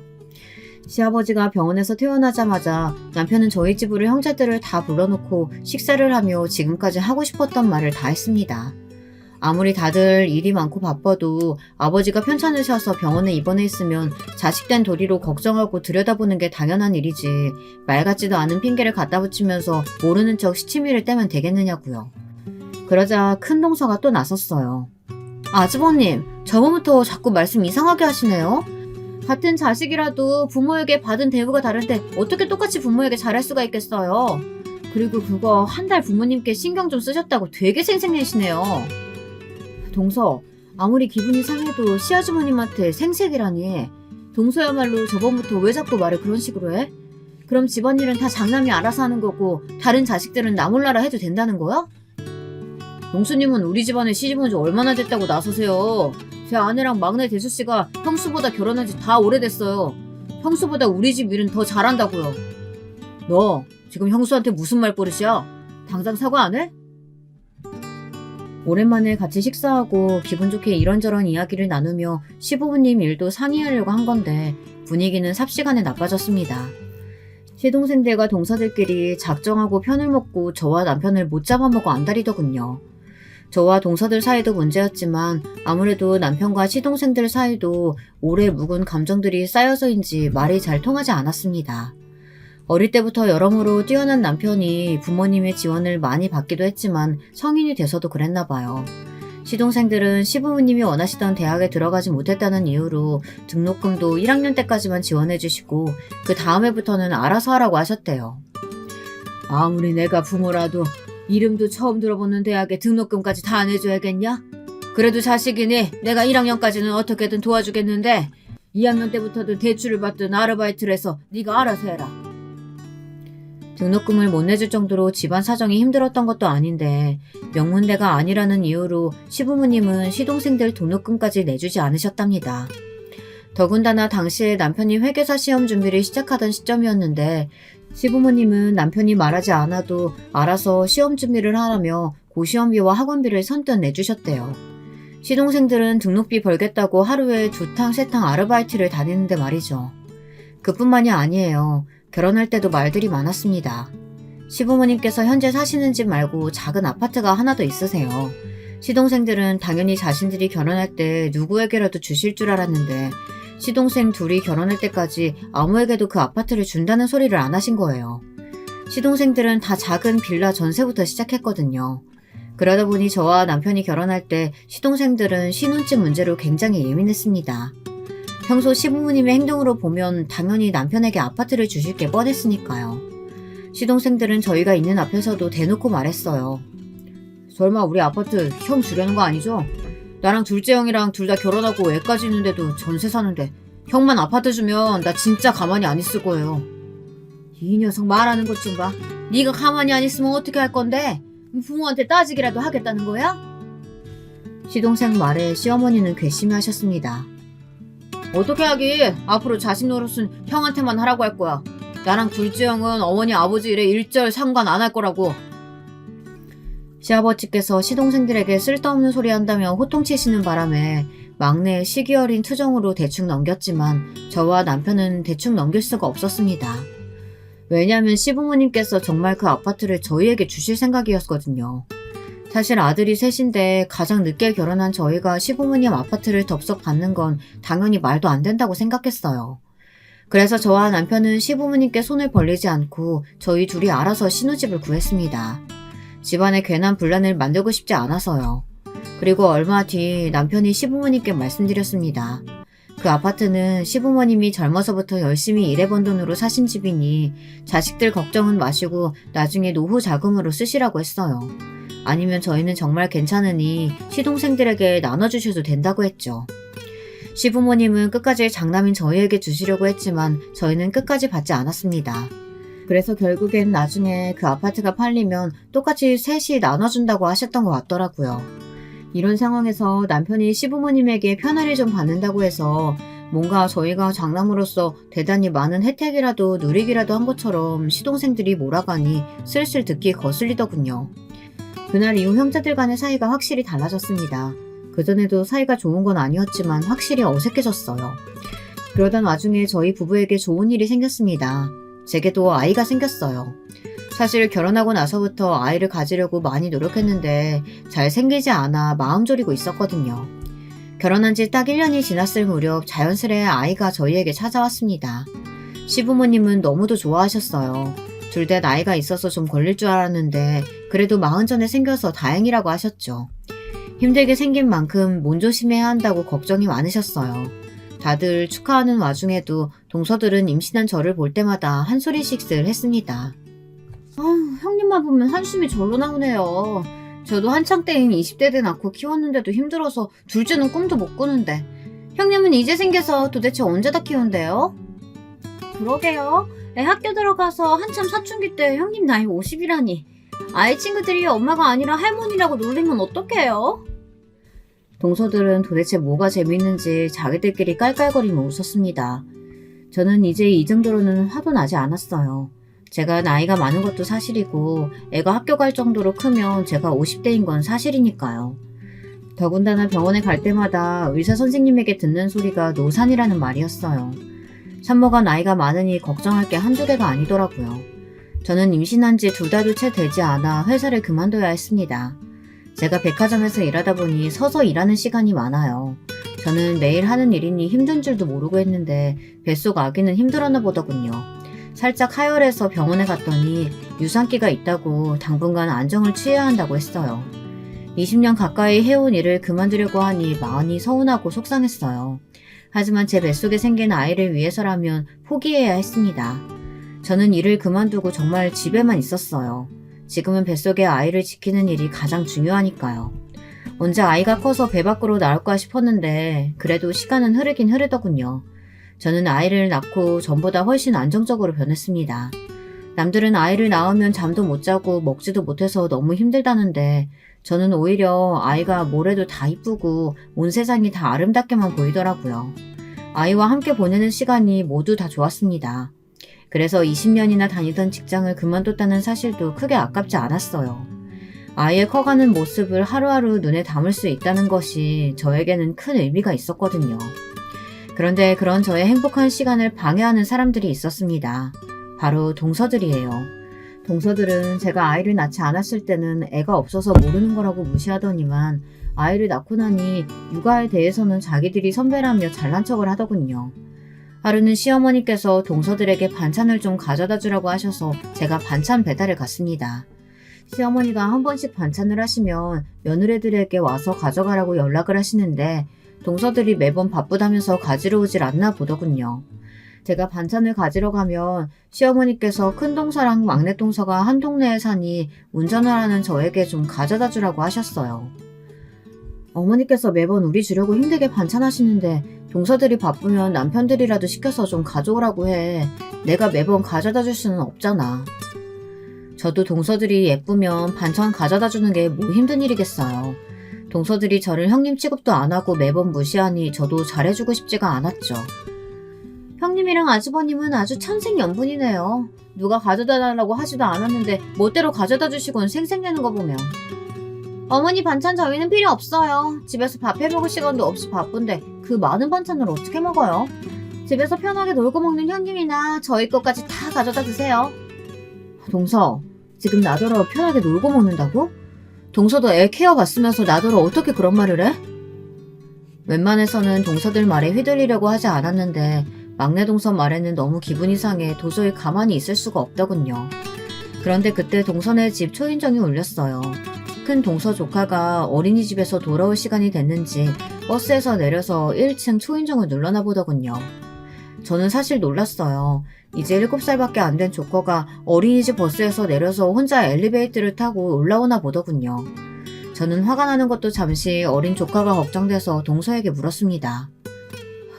시아버지가 병원에서 퇴원하자마자 남편은 저희 집으로 형제들을 다 불러놓고 식사를 하며 지금까지 하고 싶었던 말을 다 했습니다. 아무리 다들 일이 많고 바빠도 아버지가 편찮으셔서 병원에 입원해 있으면 자식된 도리로 걱정하고 들여다보는 게 당연한 일이지 말 같지도 않은 핑계를 갖다 붙이면서 모르는 척 시치미를 떼면 되겠느냐고요. 그러자 큰 동서가 또 나섰어요. 아주버님, 저번부터 자꾸 말씀 이상하게 하시네요. 같은 자식이라도 부모에게 받은 대우가 다른데 어떻게 똑같이 부모에게 잘할 수가 있겠어요. 그리고 그거 한 달 부모님께 신경 좀 쓰셨다고 되게 생색내시네요. 동서, 아무리 기분이 상해도 시아주머님한테 생색이라니. 동서야말로 저번부터 왜 자꾸 말을 그런 식으로 해? 그럼 집안일은 다 장남이 알아서 하는 거고 다른 자식들은 나 몰라라 해도 된다는 거야? 동수님은 우리 집안에 시집온 지 얼마나 됐다고 나서세요. 제 아내랑 막내 대수씨가 형수보다 결혼한 지 다 오래됐어요. 형수보다 우리 집 일은 더 잘한다고요. 너 지금 형수한테 무슨 말버릇이야? 당장 사과 안 해? 오랜만에 같이 식사하고 기분 좋게 이런저런 이야기를 나누며 시부모님 일도 상의하려고 한 건데 분위기는 삽시간에 나빠졌습니다. 시동생들과 동서들끼리 작정하고 편을 먹고 저와 남편을 못 잡아먹어 안달이더군요. 저와 동서들 사이도 문제였지만 아무래도 남편과 시동생들 사이도 오래 묵은 감정들이 쌓여서인지 말이 잘 통하지 않았습니다. 어릴 때부터 여러모로 뛰어난 남편이 부모님의 지원을 많이 받기도 했지만 성인이 돼서도 그랬나 봐요. 시동생들은 시부모님이 원하시던 대학에 들어가지 못했다는 이유로 등록금도 1학년 때까지만 지원해 주시고 그 다음 해부터는 알아서 하라고 하셨대요. 아무리 내가 부모라도 이름도 처음 들어보는 대학에 등록금까지 다 내줘야겠냐? 그래도 자식이니 내가 1학년까지는 어떻게든 도와주겠는데 2학년 때부터든 대출을 받든 아르바이트를 해서 네가 알아서 해라. 등록금을 못 내줄 정도로 집안 사정이 힘들었던 것도 아닌데 명문대가 아니라는 이유로 시부모님은 시동생들 등록금까지 내주지 않으셨답니다. 더군다나 당시에 남편이 회계사 시험 준비를 시작하던 시점이었는데 시부모님은 남편이 말하지 않아도 알아서 시험 준비를 하라며 고시험비와 학원비를 선뜻 내주셨대요. 시동생들은 등록비 벌겠다고 하루에 2탕 3탕 아르바이트를 다니는데 말이죠. 그뿐만이 아니에요. 결혼할 때도 말들이 많았습니다. 시부모님께서 현재 사시는 집 말고 작은 아파트가 하나 더 있으세요. 시동생들은 당연히 자신들이 결혼할 때 누구에게라도 주실 줄 알았는데 시동생 둘이 결혼할 때까지 아무에게도 그 아파트를 준다는 소리를 안 하신 거예요. 시동생들은 다 작은 빌라 전세부터 시작했거든요. 그러다 보니 저와 남편이 결혼할 때 시동생들은 신혼집 문제로 굉장히 예민했습니다. 평소 시부모님의 행동으로 보면 당연히 남편에게 아파트를 주실 게 뻔했으니까요. 시동생들은 저희가 있는 앞에서도 대놓고 말했어요. 설마 우리 아파트 형 주려는 거 아니죠? 나랑 둘째 형이랑 둘 다 결혼하고 애까지 있는데도 전세 사는데 형만 아파트 주면 나 진짜 가만히 안 있을 거예요. 이 녀석 말하는 것 좀 봐. 네가 가만히 안 있으면 어떻게 할 건데? 부모한테 따지기라도 하겠다는 거야? 시동생 말에 시어머니는 괘씸해하셨습니다. 어떻게 하긴 앞으로 자식 노릇은 형한테만 하라고 할 거야. 나랑 둘째 형은 어머니 아버지 일에 일절 상관 안 할 거라고. 시아버지께서 시동생들에게 쓸데없는 소리 한다며 호통치시는 바람에 막내 시기 어린 투정으로 대충 넘겼지만 저와 남편은 대충 넘길 수가 없었습니다. 왜냐하면 시부모님께서 정말 그 아파트를 저희에게 주실 생각이었거든요. 사실 아들이 셋인데 가장 늦게 결혼한 저희가 시부모님 아파트를 덥석 받는 건 당연히 말도 안 된다고 생각했어요. 그래서 저와 남편은 시부모님께 손을 벌리지 않고 저희 둘이 알아서 신혼집을 구했습니다. 집안에 괜한 분란을 만들고 싶지 않아서요. 그리고 얼마 뒤 남편이 시부모님께 말씀드렸습니다. 그 아파트는 시부모님이 젊어서부터 열심히 일해번 돈으로 사신 집이니 자식들 걱정은 마시고 나중에 노후 자금으로 쓰시라고 했어요. 아니면 저희는 정말 괜찮으니 시동생들에게 나눠주셔도 된다고 했죠. 시부모님은 끝까지 장남인 저희에게 주시려고 했지만 저희는 끝까지 받지 않았습니다. 그래서 결국엔 나중에 그 아파트가 팔리면 똑같이 셋이 나눠준다고 하셨던 것 같더라고요. 이런 상황에서 남편이 시부모님에게 편애를 좀 받는다고 해서 뭔가 저희가 장남으로서 대단히 많은 혜택이라도 누리기라도 한 것처럼 시동생들이 몰아가니 슬슬 듣기 거슬리더군요. 그날 이후 형제들 간의 사이가 확실히 달라졌습니다. 그전에도 사이가 좋은 건 아니었지만 확실히 어색해졌어요. 그러던 와중에 저희 부부에게 좋은 일이 생겼습니다. 제게도 아이가 생겼어요. 사실 결혼하고 나서부터 아이를 가지려고 많이 노력했는데 잘 생기지 않아 마음 졸이고 있었거든요. 결혼한 지 딱 1년이 지났을 무렵 자연스레 아이가 저희에게 찾아왔습니다. 시부모님은 너무도 좋아하셨어요. 둘 다 나이가 있어서 좀 걸릴 줄 알았는데 그래도 40 전에 생겨서 다행이라고 하셨죠. 힘들게 생긴 만큼 몸조심해야 한다고 걱정이 많으셨어요. 다들 축하하는 와중에도 동서들은 임신한 저를 볼 때마다 한 소리씩들 했습니다. 형님만 보면 한숨이 절로 나오네요. 저도 한창 때인 20대 때 낳고 키웠는데도 힘들어서 둘째는 꿈도 못 꾸는데 형님은 이제 생겨서 도대체 언제 다 키운대요? 그러게요. 애 학교 들어가서 한참 사춘기 때 형님 나이 50이라니. 아이 친구들이 엄마가 아니라 할머니라고 놀리면 어떡해요? 동서들은 도대체 뭐가 재밌는지 자기들끼리 깔깔거리며 웃었습니다. 저는 이제 이 정도로는 화도 나지 않았어요. 제가 나이가 많은 것도 사실이고 애가 학교 갈 정도로 크면 제가 50대인 건 사실이니까요. 더군다나 병원에 갈 때마다 의사 선생님에게 듣는 소리가 노산이라는 말이었어요. 산모가 나이가 많으니 걱정할 게 한두 개가 아니더라고요. 저는 임신한 지 2달도 채 되지 않아 회사를 그만둬야 했습니다. 제가 백화점에서 일하다 보니 서서 일하는 시간이 많아요. 저는 매일 하는 일이니 힘든 줄도 모르고 했는데 뱃속 아기는 힘들었나 보더군요. 살짝 하혈해서 병원에 갔더니 유산기가 있다고 당분간 안정을 취해야 한다고 했어요. 20년 가까이 해온 일을 그만두려고 하니 마음이 서운하고 속상했어요. 하지만 제 뱃속에 생긴 아이를 위해서라면 포기해야 했습니다. 저는 일을 그만두고 정말 집에만 있었어요. 지금은 뱃속의 아이를 지키는 일이 가장 중요하니까요. 언제 아이가 커서 배 밖으로 나올까 싶었는데 그래도 시간은 흐르긴 흐르더군요. 저는 아이를 낳고 전보다 훨씬 안정적으로 변했습니다. 남들은 아이를 낳으면 잠도 못 자고 먹지도 못해서 너무 힘들다는데 저는 오히려 아이가 뭐래도 다 이쁘고 온 세상이 다 아름답게만 보이더라고요. 아이와 함께 보내는 시간이 모두 다 좋았습니다. 그래서 20년이나 다니던 직장을 그만뒀다는 사실도 크게 아깝지 않았어요. 아이의 커가는 모습을 하루하루 눈에 담을 수 있다는 것이 저에게는 큰 의미가 있었거든요. 그런데 그런 저의 행복한 시간을 방해하는 사람들이 있었습니다. 바로 동서들이에요. 동서들은 제가 아이를 낳지 않았을 때는 애가 없어서 모르는 거라고 무시하더니만 아이를 낳고 나니 육아에 대해서는 자기들이 선배라며 잘난 척을 하더군요. 하루는 시어머니께서 동서들에게 반찬을 좀 가져다 주라고 하셔서 제가 반찬 배달을 갔습니다. 시어머니가 한 번씩 반찬을 하시면 며느리들에게 와서 가져가라고 연락을 하시는데 동서들이 매번 바쁘다면서 가지러 오질 않나 보더군요. 제가 반찬을 가지러 가면 시어머니께서 큰 동서랑 막내 동서가 한 동네에 사니 운전을 하는 저에게 좀 가져다 주라고 하셨어요. 어머니께서 매번 우리 주려고 힘들게 반찬하시는데 동서들이 바쁘면 남편들이라도 시켜서 좀 가져오라고 해. 내가 매번 가져다 줄 수는 없잖아. 저도 동서들이 예쁘면 반찬 가져다 주는 게 뭐 힘든 일이겠어요. 동서들이 저를 형님 취급도 안 하고 매번 무시하니 저도 잘해주고 싶지가 않았죠. 형님이랑 아주버님은 아주 천생연분이네요. 누가 가져다 달라고 하지도 않았는데 멋대로 가져다 주시곤 생색내는 거 보면. 어머니 반찬 저희는 필요 없어요. 집에서 밥 해먹을 시간도 없이 바쁜데 그 많은 반찬을 어떻게 먹어요? 집에서 편하게 놀고 먹는 형님이나 저희 것까지 다 가져다 드세요. 동서, 지금 나더러 편하게 놀고 먹는다고? 동서도 애 케어 받으면서 나더러 어떻게 그런 말을 해? 웬만해서는 동서들 말에 휘둘리려고 하지 않았는데 막내 동서 말에는 너무 기분이 상해 도저히 가만히 있을 수가 없더군요. 그런데 그때 동서네 집 초인종이 울렸어요. 큰 동서 조카가 어린이집에서 돌아올 시간이 됐는지 버스에서 내려서 1층 초인종을 눌러나 보더군요. 저는 사실 놀랐어요. 이제 7살밖에 안 된 조카가 어린이집 버스에서 내려서 혼자 엘리베이터를 타고 올라오나 보더군요. 저는 화가 나는 것도 잠시 어린 조카가 걱정돼서 동서에게 물었습니다.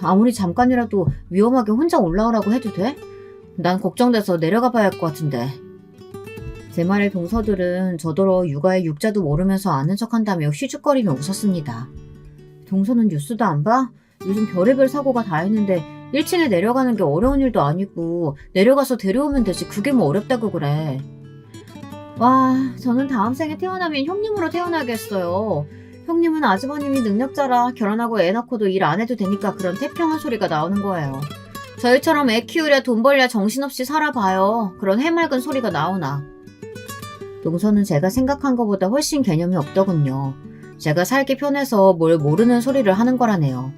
아무리 잠깐이라도 위험하게 혼자 올라오라고 해도 돼? 난 걱정돼서 내려가 봐야 할 것 같은데. 제 말에 동서들은 저더러 육아의 육자도 모르면서 아는 척한다며 휘죽거리며 웃었습니다. 동서는 뉴스도 안 봐? 요즘 별의별 사고가 다 있는데 1층에 내려가는 게 어려운 일도 아니고 내려가서 데려오면 되지 그게 뭐 어렵다고 그래. 와, 저는 다음 생에 태어나면 형님으로 태어나겠어요. 형님은 아주버님이 능력자라 결혼하고 애 낳고도 일 안 해도 되니까 그런 태평한 소리가 나오는 거예요. 저희처럼 애 키우랴 돈 벌랴 정신없이 살아봐요. 그런 해맑은 소리가 나오나. 동서는 제가 생각한 것보다 훨씬 개념이 없더군요. 제가 살기 편해서 뭘 모르는 소리를 하는 거라네요.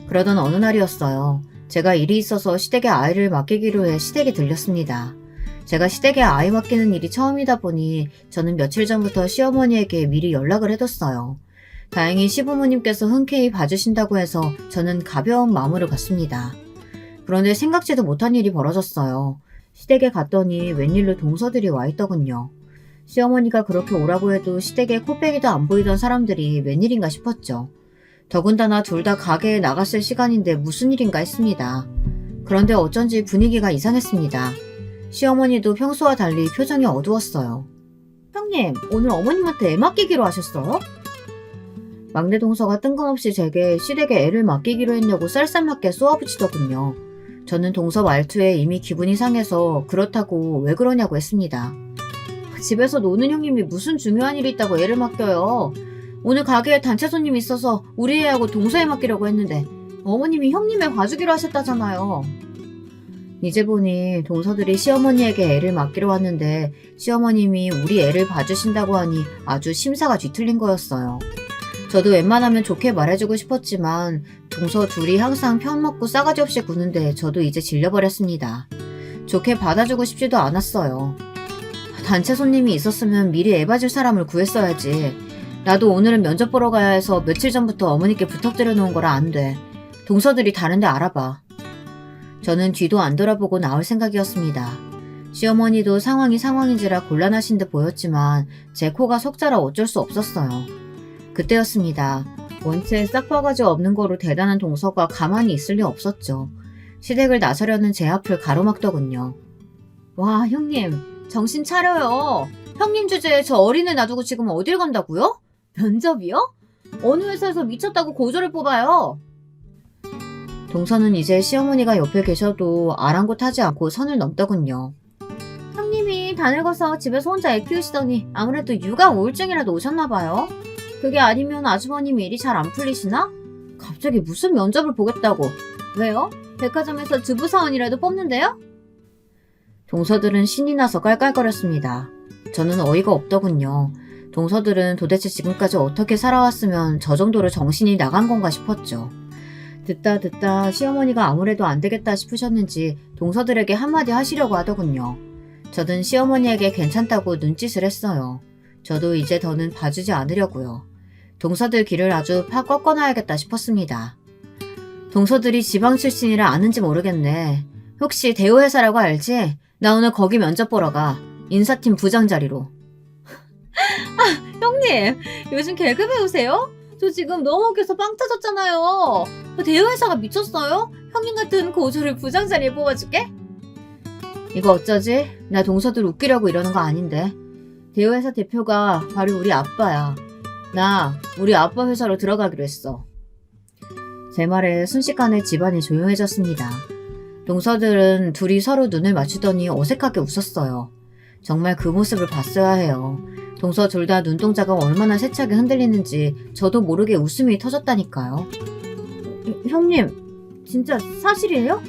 그러던 어느 날이었어요. 제가 일이 있어서 시댁에 아이를 맡기기로 해 시댁에 들렸습니다. 제가 시댁에 아이 맡기는 일이 처음이다 보니 저는 며칠 전부터 시어머니에게 미리 연락을 해뒀어요. 다행히 시부모님께서 흔쾌히 봐주신다고 해서 저는 가벼운 마음으로 갔습니다. 그런데 생각지도 못한 일이 벌어졌어요. 시댁에 갔더니 웬일로 동서들이 와 있더군요. 시어머니가 그렇게 오라고 해도 시댁에 코빼기도 안 보이던 사람들이 웬일인가 싶었죠. 더군다나 둘 다 가게에 나갔을 시간인데 무슨 일인가 했습니다. 그런데 어쩐지 분위기가 이상했습니다. 시어머니도 평소와 달리 표정이 어두웠어요. 형님, 오늘 어머님한테 애 맡기기로 하셨어요? 막내 동서가 뜬금없이 제게 시댁에 애를 맡기기로 했냐고 쌀쌀맞게 쏘아붙이더군요. 저는 동서 말투에 이미 기분이 상해서 그렇다고 왜 그러냐고 했습니다. 집에서 노는 형님이 무슨 중요한 일이 있다고 애를 맡겨요. 오늘 가게에 단체 손님이 있어서 우리 애하고 동서애 맡기려고 했는데 어머님이 형님의 봐주기로 하셨다잖아요. 이제 보니 동서들이 시어머니에게 애를 맡기러 왔는데 시어머님이 우리 애를 봐주신다고 하니 아주 심사가 뒤틀린 거였어요. 저도 웬만하면 좋게 말해주고 싶었지만 동서 둘이 항상 편먹고 싸가지 없이 구는데 저도 이제 질려버렸습니다. 좋게 받아주고 싶지도 않았어요. 단체 손님이 있었으면 미리 애 봐줄 사람을 구했어야지. 나도 오늘은 면접 보러 가야 해서 며칠 전부터 어머니께 부탁드려 놓은 거라 안 돼. 동서들이 다른 데 알아봐. 저는 뒤도 안 돌아보고 나올 생각이었습니다. 시어머니도 상황이 상황인지라 곤란하신 듯 보였지만 제 코가 석자라 어쩔 수 없었어요. 그때였습니다. 원체 싹바가지 없는 거로 대단한 동서가 가만히 있을 리 없었죠. 시댁을 나서려는 제 앞을 가로막더군요. 와, 형님, 정신 차려요. 형님 주제에 저 어린애 놔두고 지금 어딜 간다고요? 면접이요? 어느 회사에서 미쳤다고 고조를 뽑아요? 동서는 이제 시어머니가 옆에 계셔도 아랑곳하지 않고 선을 넘더군요. 형님이 다 늙어서 집에서 혼자 애 키우시더니 아무래도 육아 우울증이라도 오셨나봐요. 그게 아니면 아주버님이 일이 잘 안 풀리시나? 갑자기 무슨 면접을 보겠다고. 왜요? 백화점에서 주부사원이라도 뽑는데요? 동서들은 신이 나서 깔깔거렸습니다. 저는 어이가 없더군요. 동서들은 도대체 지금까지 어떻게 살아왔으면 저 정도로 정신이 나간 건가 싶었죠. 듣다 시어머니가 아무래도 안 되겠다 싶으셨는지 동서들에게 한마디 하시려고 하더군요. 저는 시어머니에게 괜찮다고 눈짓을 했어요. 저도 이제 더는 봐주지 않으려고요. 동서들 길을 아주 팍 꺾어놔야겠다 싶었습니다. 동서들이 지방 출신이라 아는지 모르겠네. 혹시 대우회사라고 알지? 나 오늘 거기 면접 보러 가. 인사팀 부장 자리로. 형님, 요즘 개그 배우세요? 저 지금 너무 웃겨서 빵 터졌잖아요. 대우회사가 미쳤어요? 형님 같은 고졸을 부장 자리에 뽑아줄게? 이거 어쩌지? 나 동서들 웃기려고 이러는 거 아닌데. 대우회사 대표가 바로 우리 아빠야. 나 우리 아빠 회사로 들어가기로 했어. 제 말에 순식간에 집안이 조용해졌습니다. 동서들은 둘이 서로 눈을 맞추더니 어색하게 웃었어요. 정말 그 모습을 봤어야 해요. 동서 둘 다 눈동자가 얼마나 세차게 흔들리는지 저도 모르게 웃음이 터졌다니까요. 형님, 진짜 사실이에요?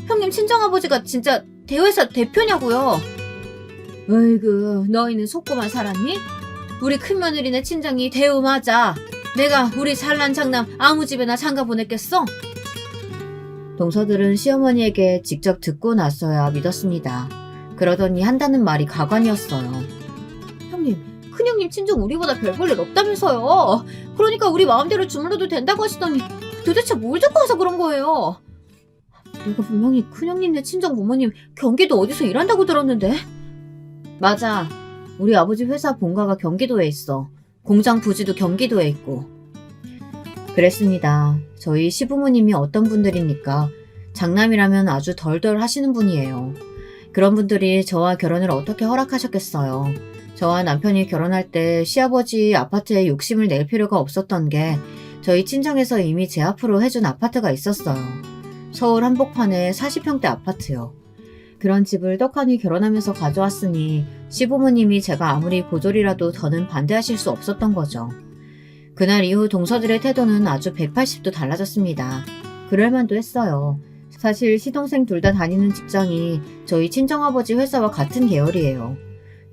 형님 친정아버지가 진짜 대우회사 대표냐고요? 어이구, 너희는 속고만 살았니? 우리 큰며느리네 친정이 대우 맞아. 내가 우리 잘난 장남 아무 집에나 장가 보냈겠어? 동서들은 시어머니에게 직접 듣고 나서야 믿었습니다. 그러더니 한다는 말이 가관이었어요. 형님, 큰형님 친정 우리보다 별 볼 일 없다면서요. 그러니까 우리 마음대로 주물러도 된다고 하시더니 도대체 뭘 듣고 와서 그런 거예요? 내가 분명히 큰형님네 친정 부모님 경기도 어디서 일한다고 들었는데. 맞아. 우리 아버지 회사 본가가 경기도에 있어. 공장 부지도 경기도에 있고. 그랬습니다. 저희 시부모님이 어떤 분들입니까? 장남이라면 아주 덜덜 하시는 분이에요. 그런 분들이 저와 결혼을 어떻게 허락하셨겠어요. 저와 남편이 결혼할 때 시아버지 아파트에 욕심을 낼 필요가 없었던 게 저희 친정에서 이미 제 앞으로 해준 아파트가 있었어요. 서울 한복판에 40평대 아파트요. 그런 집을 떡하니 결혼하면서 가져왔으니 시부모님이 제가 아무리 고졸이라도 더는 반대하실 수 없었던 거죠. 그날 이후 동서들의 태도는 아주 180도 달라졌습니다. 그럴만도 했어요. 사실 시동생 둘 다 다니는 직장이 저희 친정아버지 회사와 같은 계열이에요.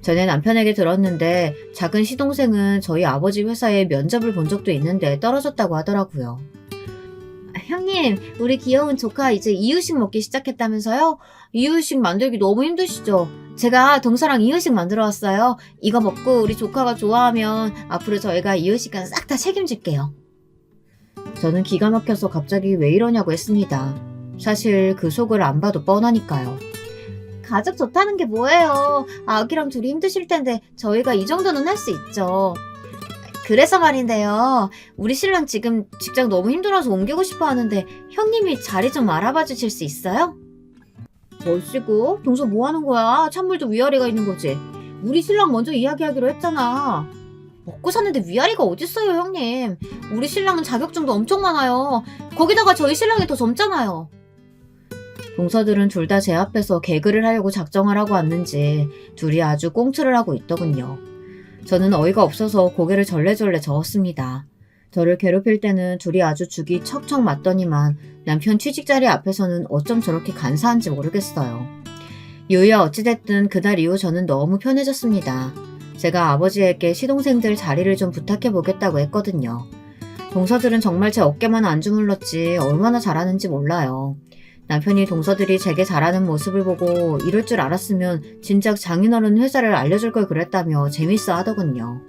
전에 남편에게 들었는데 작은 시동생은 저희 아버지 회사에 면접을 본 적도 있는데 떨어졌다고 하더라고요. 형님, 우리 귀여운 조카 이제 이유식 먹기 시작했다면서요? 이유식 만들기 너무 힘드시죠? 제가 동서랑 이유식 만들어 왔어요. 이거 먹고 우리 조카가 좋아하면 앞으로 저희가 이유식은 싹 다 책임질게요. 저는 기가 막혀서 갑자기 왜 이러냐고 했습니다. 사실 그 속을 안 봐도 뻔하니까요. 가족 좋다는 게 뭐예요? 아기랑 둘이 힘드실 텐데 저희가 이 정도는 할 수 있죠. 그래서 말인데요. 우리 신랑 지금 직장 너무 힘들어서 옮기고 싶어 하는데 형님이 자리 좀 알아봐 주실 수 있어요? 뭘씨고? 동서 뭐 하는 거야? 찬물도 위아래가 있는 거지. 우리 신랑 먼저 이야기하기로 했잖아. 먹고 사는데 위아래가 어딨어요, 형님. 우리 신랑은 자격증도 엄청 많아요. 거기다가 저희 신랑이 더 젊잖아요. 동서들은 둘 다 제 앞에서 개그를 하려고 작정을 하고 왔는지 둘이 아주 꽁트를 하고 있더군요. 저는 어이가 없어서 고개를 절레절레 저었습니다. 저를 괴롭힐 때는 둘이 아주 죽이 척척 맞더니만 남편 취직자리 앞에서는 어쩜 저렇게 간사한지 모르겠어요. 이유야 어찌됐든 그날 이후 저는 너무 편해졌습니다. 제가 아버지에게 시동생들 자리를 좀 부탁해보겠다고 했거든요. 동서들은 정말 제 어깨만 안 주물렀지 얼마나 잘하는지 몰라요. 남편이 동서들이 제게 잘하는 모습을 보고 이럴 줄 알았으면 진작 장인어른 회사를 알려줄 걸 그랬다며 재밌어 하더군요.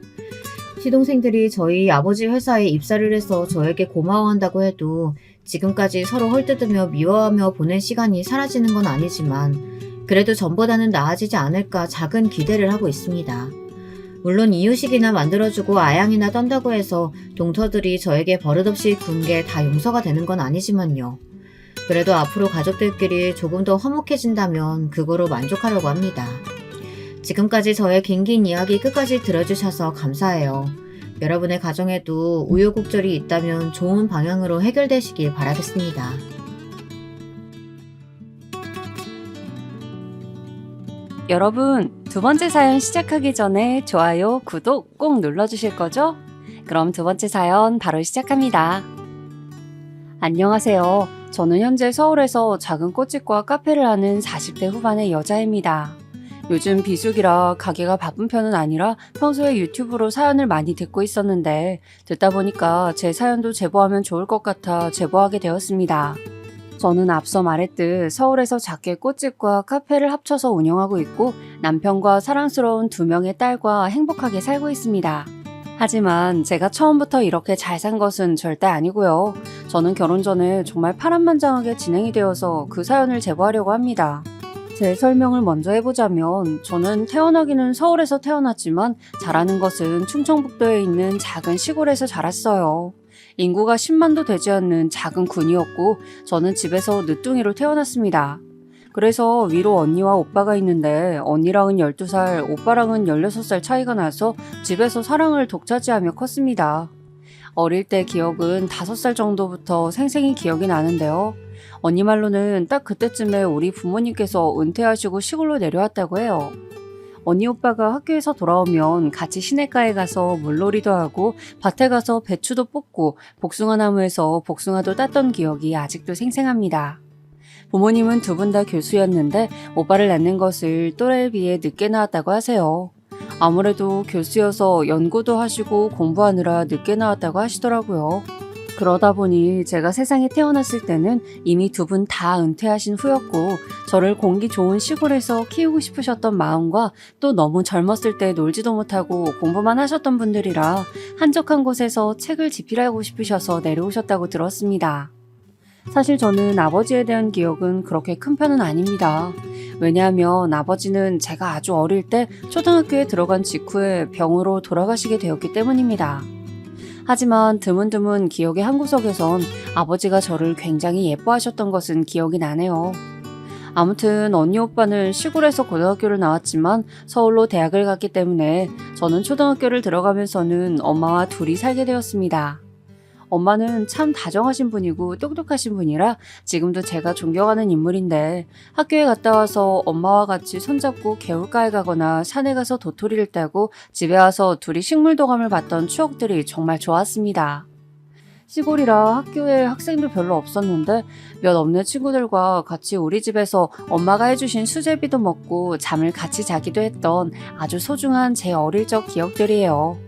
시동생들이 저희 아버지 회사에 입사를 해서 저에게 고마워한다고 해도 지금까지 서로 헐뜯으며 미워하며 보낸 시간이 사라지는 건 아니지만 그래도 전보다는 나아지지 않을까 작은 기대를 하고 있습니다. 물론 이유식이나 만들어주고 아양이나 떤다고 해서 동서들이 저에게 버릇없이 군 게 다 용서가 되는 건 아니지만요. 그래도 앞으로 가족들끼리 조금 더 화목해진다면 그거로 만족하려고 합니다. 지금까지 저의 긴긴 이야기 끝까지 들어주셔서 감사해요. 여러분의 가정에도 우여곡절이 있다면 좋은 방향으로 해결되시길 바라겠습니다. 여러분, 두 번째 사연 시작하기 전에 좋아요, 구독 꼭 눌러주실 거죠? 그럼 두 번째 사연 바로 시작합니다. 안녕하세요. 저는 현재 서울에서 작은 꽃집과 카페를 하는 40대 후반의 여자입니다. 요즘 비수기라 가게가 바쁜 편은 아니라 평소에 유튜브로 사연을 많이 듣고 있었는데 듣다 보니까 제 사연도 제보하면 좋을 것 같아 제보하게 되었습니다. 저는 앞서 말했듯 서울에서 작게 꽃집과 카페를 합쳐서 운영하고 있고 남편과 사랑스러운 2명의 딸과 행복하게 살고 있습니다. 하지만 제가 처음부터 이렇게 잘 산 것은 절대 아니고요. 저는 결혼 전에 정말 파란만장하게 진행이 되어서 그 사연을 제보하려고 합니다. 제 설명을 먼저 해보자면 저는 태어나기는 서울에서 태어났지만 자라는 것은 충청북도에 있는 작은 시골에서 자랐어요. 인구가 10만도 되지 않는 작은 군이었고 저는 집에서 늦둥이로 태어났습니다. 그래서 위로 언니와 오빠가 있는데 언니랑은 12살, 오빠랑은 16살 차이가 나서 집에서 사랑을 독차지하며 컸습니다. 어릴 때 기억은 5살 정도부터 생생히 기억이 나는데요. 언니 말로는 딱 그때쯤에 우리 부모님께서 은퇴하시고 시골로 내려왔다고 해요. 언니 오빠가 학교에서 돌아오면 같이 시냇가에 가서 물놀이도 하고 밭에 가서 배추도 뽑고 복숭아 나무에서 복숭아도 땄던 기억이 아직도 생생합니다. 부모님은 두 분 다 교수였는데 오빠를 낳는 것을 또래에 비해 늦게 낳았다고 하세요. 아무래도 교수여서 연구도 하시고 공부하느라 늦게 낳았다고 하시더라고요. 그러다 보니 제가 세상에 태어났을 때는 이미 두 분 다 은퇴하신 후였고 저를 공기 좋은 시골에서 키우고 싶으셨던 마음과 또 너무 젊었을 때 놀지도 못하고 공부만 하셨던 분들이라 한적한 곳에서 책을 집필하고 싶으셔서 내려오셨다고 들었습니다. 사실 저는 아버지에 대한 기억은 그렇게 큰 편은 아닙니다. 왜냐하면 아버지는 제가 아주 어릴 때 초등학교에 들어간 직후에 병으로 돌아가시게 되었기 때문입니다. 하지만 드문드문 기억의 한 구석에선 아버지가 저를 굉장히 예뻐하셨던 것은 기억이 나네요. 아무튼 언니 오빠는 시골에서 고등학교를 나왔지만 서울로 대학을 갔기 때문에 저는 초등학교를 들어가면서는 엄마와 둘이 살게 되었습니다. 엄마는 참 다정하신 분이고 똑똑하신 분이라 지금도 제가 존경하는 인물인데 학교에 갔다 와서 엄마와 같이 손잡고 개울가에 가거나 산에 가서 도토리를 따고 집에 와서 둘이 식물도감을 봤던 추억들이 정말 좋았습니다. 시골이라 학교에 학생도 별로 없었는데 몇 없는 친구들과 같이 우리 집에서 엄마가 해주신 수제비도 먹고 잠을 같이 자기도 했던 아주 소중한 제 어릴 적 기억들이에요.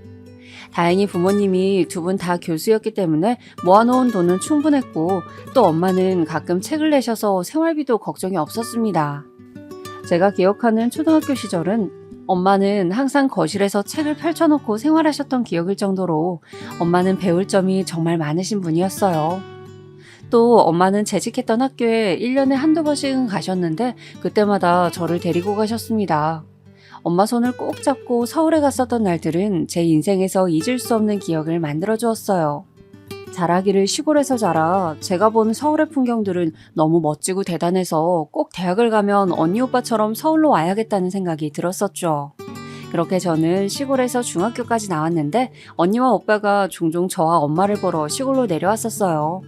다행히 부모님이 두 분 다 교수였기 때문에 모아놓은 돈은 충분했고 또 엄마는 가끔 책을 내셔서 생활비도 걱정이 없었습니다. 제가 기억하는 초등학교 시절은 엄마는 항상 거실에서 책을 펼쳐놓고 생활하셨던 기억일 정도로 엄마는 배울 점이 정말 많으신 분이었어요. 또 엄마는 재직했던 학교에 1년에 한두 번씩은 가셨는데 그때마다 저를 데리고 가셨습니다. 엄마 손을 꼭 잡고 서울에 갔었던 날들은 제 인생에서 잊을 수 없는 기억을 만들어 주었어요. 자라기를 시골에서 자라 제가 본 서울의 풍경들은 너무 멋지고 대단해서 꼭 대학을 가면 언니 오빠처럼 서울로 와야겠다는 생각이 들었었죠. 그렇게 저는 시골에서 중학교까지 나왔는데 언니와 오빠가 종종 저와 엄마를 보러 시골로 내려왔었어요.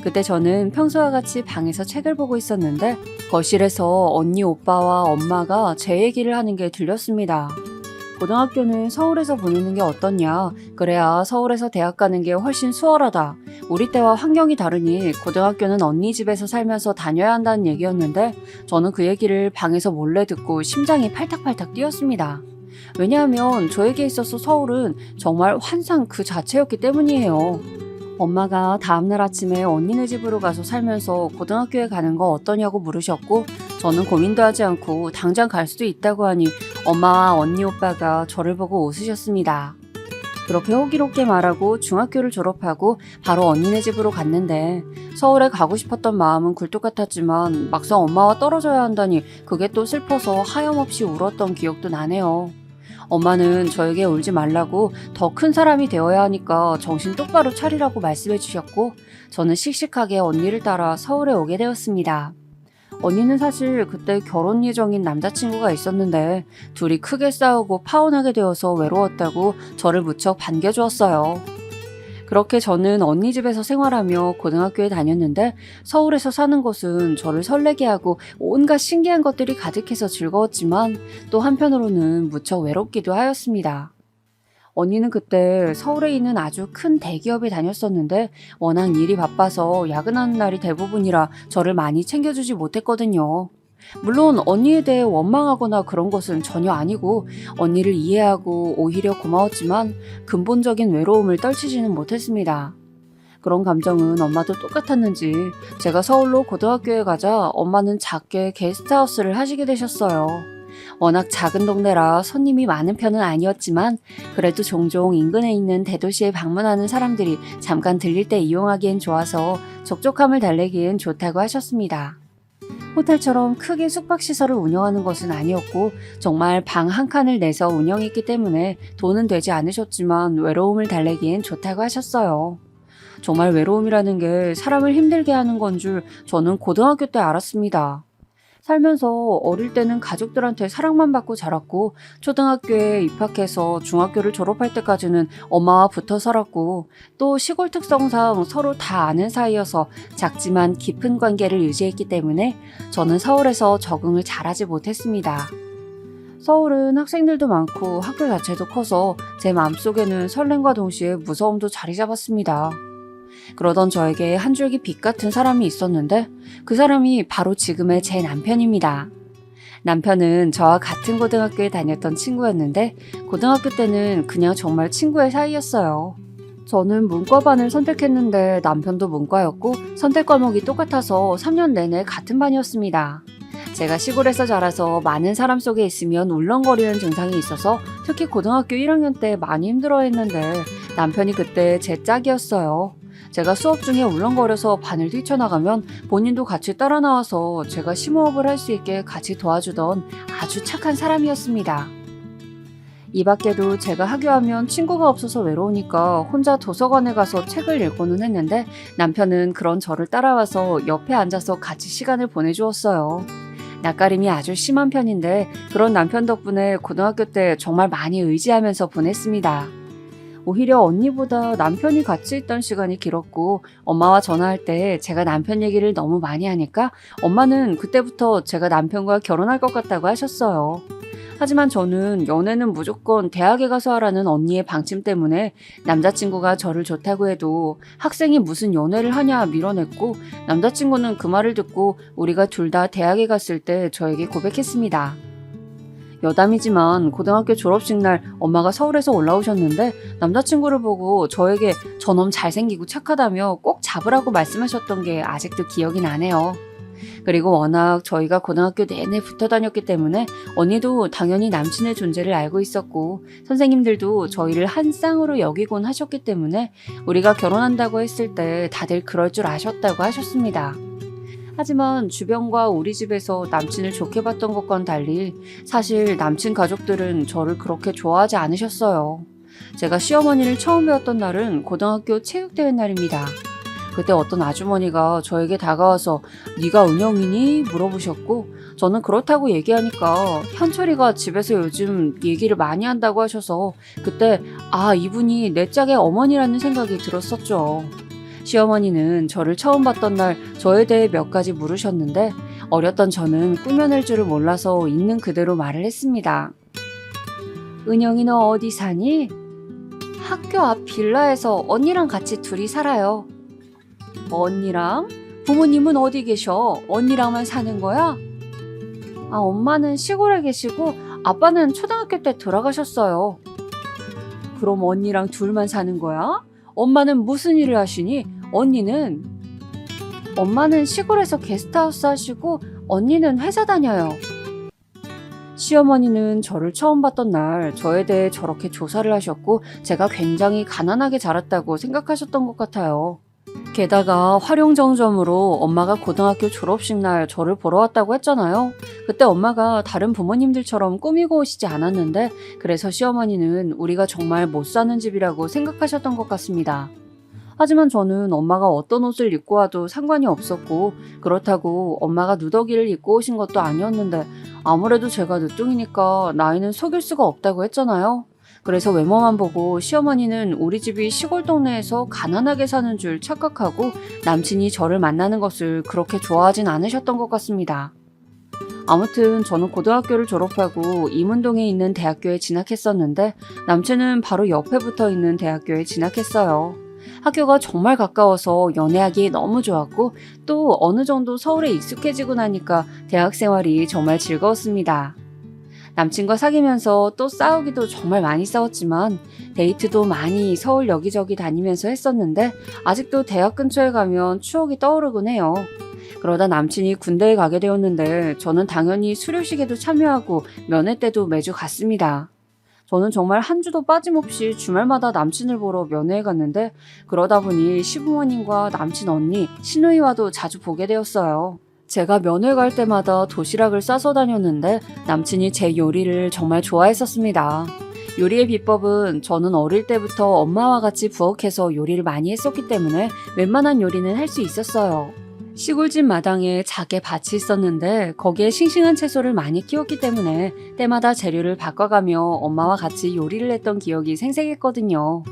그때 저는 평소와 같이 방에서 책을 보고 있었는데 거실에서 언니 오빠와 엄마가 제 얘기를 하는 게 들렸습니다. 고등학교는 서울에서 보내는 게 어떻냐. 그래야 서울에서 대학 가는 게 훨씬 수월하다. 우리 때와 환경이 다르니 고등학교는 언니 집에서 살면서 다녀야 한다는 얘기였는데 저는 그 얘기를 방에서 몰래 듣고 심장이 팔딱팔딱 뛰었습니다. 왜냐하면 저에게 있어서 서울은 정말 환상 그 자체였기 때문이에요. 엄마가 다음날 아침에 언니네 집으로 가서 살면서 고등학교에 가는 거 어떠냐고 물으셨고 저는 고민도 하지 않고 당장 갈 수도 있다고 하니 엄마와 언니 오빠가 저를 보고 웃으셨습니다. 그렇게 호기롭게 말하고 중학교를 졸업하고 바로 언니네 집으로 갔는데 서울에 가고 싶었던 마음은 굴뚝 같았지만 막상 엄마와 떨어져야 한다니 그게 또 슬퍼서 하염없이 울었던 기억도 나네요. 엄마는 저에게 울지 말라고 더 큰 사람이 되어야 하니까 정신 똑바로 차리라고 말씀해 주셨고 저는 씩씩하게 언니를 따라 서울에 오게 되었습니다. 언니는 사실 그때 결혼 예정인 남자친구가 있었는데 둘이 크게 싸우고 파혼하게 되어서 외로웠다고 저를 무척 반겨주었어요. 그렇게 저는 언니 집에서 생활하며 고등학교에 다녔는데 서울에서 사는 것은 저를 설레게 하고 온갖 신기한 것들이 가득해서 즐거웠지만 또 한편으로는 무척 외롭기도 하였습니다. 언니는 그때 서울에 있는 아주 큰 대기업에 다녔었는데 워낙 일이 바빠서 야근하는 날이 대부분이라 저를 많이 챙겨주지 못했거든요. 물론 언니에 대해 원망하거나 그런 것은 전혀 아니고 언니를 이해하고 오히려 고마웠지만 근본적인 외로움을 떨치지는 못했습니다. 그런 감정은 엄마도 똑같았는지 제가 서울로 고등학교에 가자 엄마는 작게 게스트하우스를 하시게 되셨어요. 워낙 작은 동네라 손님이 많은 편은 아니었지만 그래도 종종 인근에 있는 대도시에 방문하는 사람들이 잠깐 들릴 때 이용하기엔 좋아서 적적함을 달래기엔 좋다고 하셨습니다. 호텔처럼 크게 숙박시설을 운영하는 것은 아니었고 정말 방 한 칸을 내서 운영했기 때문에 돈은 되지 않으셨지만 외로움을 달래기엔 좋다고 하셨어요. 정말 외로움이라는 게 사람을 힘들게 하는 건 줄 저는 고등학교 때 알았습니다. 살면서 어릴 때는 가족들한테 사랑만 받고 자랐고 초등학교에 입학해서 중학교를 졸업할 때까지는 엄마와 붙어 살았고 또 시골 특성상 서로 다 아는 사이여서 작지만 깊은 관계를 유지했기 때문에 저는 서울에서 적응을 잘하지 못했습니다. 서울은 학생들도 많고 학교 자체도 커서 제 마음속에는 설렘과 동시에 무서움도 자리 잡았습니다. 그러던 저에게 한 줄기 빛 같은 사람이 있었는데 그 사람이 바로 지금의 제 남편입니다. 남편은 저와 같은 고등학교에 다녔던 친구였는데 고등학교 때는 그냥 정말 친구의 사이였어요. 저는 문과반을 선택했는데 남편도 문과였고 선택 과목이 똑같아서 3년 내내 같은 반이었습니다. 제가 시골에서 자라서 많은 사람 속에 있으면 울렁거리는 증상이 있어서 특히 고등학교 1학년 때 많이 힘들어했는데 남편이 그때 제 짝이었어요. 제가 수업 중에 울렁거려서 반을 뛰쳐나가면 본인도 같이 따라 나와서 제가 심호흡을 할 수 있게 같이 도와주던 아주 착한 사람이었습니다. 이 밖에도 제가 하교하면 친구가 없어서 외로우니까 혼자 도서관에 가서 책을 읽고는 했는데 남편은 그런 저를 따라와서 옆에 앉아서 같이 시간을 보내주었어요. 낯가림이 아주 심한 편인데 그런 남편 덕분에 고등학교 때 정말 많이 의지하면서 보냈습니다. 오히려 언니보다 남편이 같이 있던 시간이 길었고 엄마와 전화할 때 제가 남편 얘기를 너무 많이 하니까 엄마는 그때부터 제가 남편과 결혼할 것 같다고 하셨어요. 하지만 저는 연애는 무조건 대학에 가서 하라는 언니의 방침 때문에 남자친구가 저를 좋다고 해도 학생이 무슨 연애를 하냐 밀어냈고 남자친구는 그 말을 듣고 우리가 둘 다 대학에 갔을 때 저에게 고백했습니다. 여담이지만 고등학교 졸업식 날 엄마가 서울에서 올라오셨는데 남자친구를 보고 저에게 저놈 잘생기고 착하다며 꼭 잡으라고 말씀하셨던 게 아직도 기억이 나네요. 그리고 워낙 저희가 고등학교 내내 붙어 다녔기 때문에 언니도 당연히 남친의 존재를 알고 있었고 선생님들도 저희를 한 쌍으로 여기곤 하셨기 때문에 우리가 결혼한다고 했을 때 다들 그럴 줄 아셨다고 하셨습니다. 하지만 주변과 우리 집에서 남친을 좋게 봤던 것과는 달리 사실 남친 가족들은 저를 그렇게 좋아하지 않으셨어요. 제가 시어머니를 처음 배웠던 날은 고등학교 체육대회 날입니다. 그때 어떤 아주머니가 저에게 다가와서 네가 은영이니? 물어보셨고 저는 그렇다고 얘기하니까 현철이가 집에서 요즘 얘기를 많이 한다고 하셔서 그때 이분이 내 짝의 어머니라는 생각이 들었었죠. 시어머니는 저를 처음 봤던 날 저에 대해 몇 가지 물으셨는데 어렸던 저는 꾸며낼 줄을 몰라서 있는 그대로 말을 했습니다. 은영이 너 어디 사니? 학교 앞 빌라에서 언니랑 같이 둘이 살아요. 언니랑? 부모님은 어디 계셔? 언니랑만 사는 거야? 엄마는 시골에 계시고 아빠는 초등학교 때 돌아가셨어요. 그럼 언니랑 둘만 사는 거야? 엄마는 무슨 일을 하시니? 엄마는 시골에서 게스트하우스 하시고 언니는 회사 다녀요. 시어머니는 저를 처음 봤던 날 저에 대해 저렇게 조사를 하셨고 제가 굉장히 가난하게 자랐다고 생각하셨던 것 같아요. 게다가 활용정점으로 엄마가 고등학교 졸업식 날 저를 보러 왔다고 했잖아요. 그때 엄마가 다른 부모님들처럼 꾸미고 오시지 않았는데 그래서 시어머니는 우리가 정말 못 사는 집이라고 생각하셨던 것 같습니다. 하지만 저는 엄마가 어떤 옷을 입고 와도 상관이 없었고 그렇다고 엄마가 누더기를 입고 오신 것도 아니었는데 아무래도 제가 늦둥이니까 나이는 속일 수가 없다고 했잖아요. 그래서 외모만 보고 시어머니는 우리 집이 시골 동네에서 가난하게 사는 줄 착각하고 남친이 저를 만나는 것을 그렇게 좋아하진 않으셨던 것 같습니다. 아무튼 저는 고등학교를 졸업하고 이문동에 있는 대학교에 진학했었는데 남친은 바로 옆에 붙어 있는 대학교에 진학했어요. 학교가 정말 가까워서 연애하기 너무 좋았고 또 어느 정도 서울에 익숙해지고 나니까 대학 생활이 정말 즐거웠습니다. 남친과 사귀면서 또 싸우기도 정말 많이 싸웠지만 데이트도 많이 서울 여기저기 다니면서 했었는데 아직도 대학 근처에 가면 추억이 떠오르곤 해요. 그러다 남친이 군대에 가게 되었는데 저는 당연히 수료식에도 참여하고 면회 때도 매주 갔습니다. 저는 정말 한 주도 빠짐없이 주말마다 남친을 보러 면회에 갔는데 그러다 보니 시부모님과 남친 언니, 시누이와도 자주 보게 되었어요. 제가 면회 갈 때마다 도시락을 싸서 다녔는데 남친이 제 요리를 정말 좋아했었습니다. 요리의 비법은 저는 어릴 때부터 엄마와 같이 부엌에서 요리를 많이 했었기 때문에 웬만한 요리는 할 수 있었어요. 시골집 마당에 작게 밭이 있었는데 거기에 싱싱한 채소를 많이 키웠기 때문에 때마다 재료를 바꿔가며 엄마와 같이 요리를 했던 기억이 생생했거든요.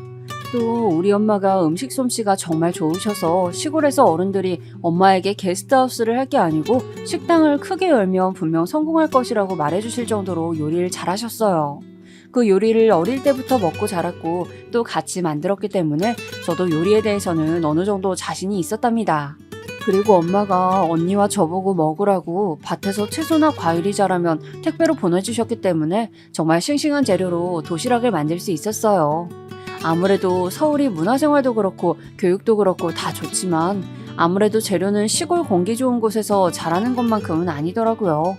또 우리 엄마가 음식 솜씨가 정말 좋으셔서 시골에서 어른들이 엄마에게 게스트하우스를 할 게 아니고 식당을 크게 열면 분명 성공할 것이라고 말해주실 정도로 요리를 잘하셨어요. 그 요리를 어릴 때부터 먹고 자랐고 또 같이 만들었기 때문에 저도 요리에 대해서는 어느 정도 자신이 있었답니다. 그리고 엄마가 언니와 저보고 먹으라고 밭에서 채소나 과일이 자라면 택배로 보내주셨기 때문에 정말 싱싱한 재료로 도시락을 만들 수 있었어요. 아무래도 서울이 문화생활도 그렇고 교육도 그렇고 다 좋지만 아무래도 재료는 시골 공기 좋은 곳에서 자라는 것만큼은 아니더라고요.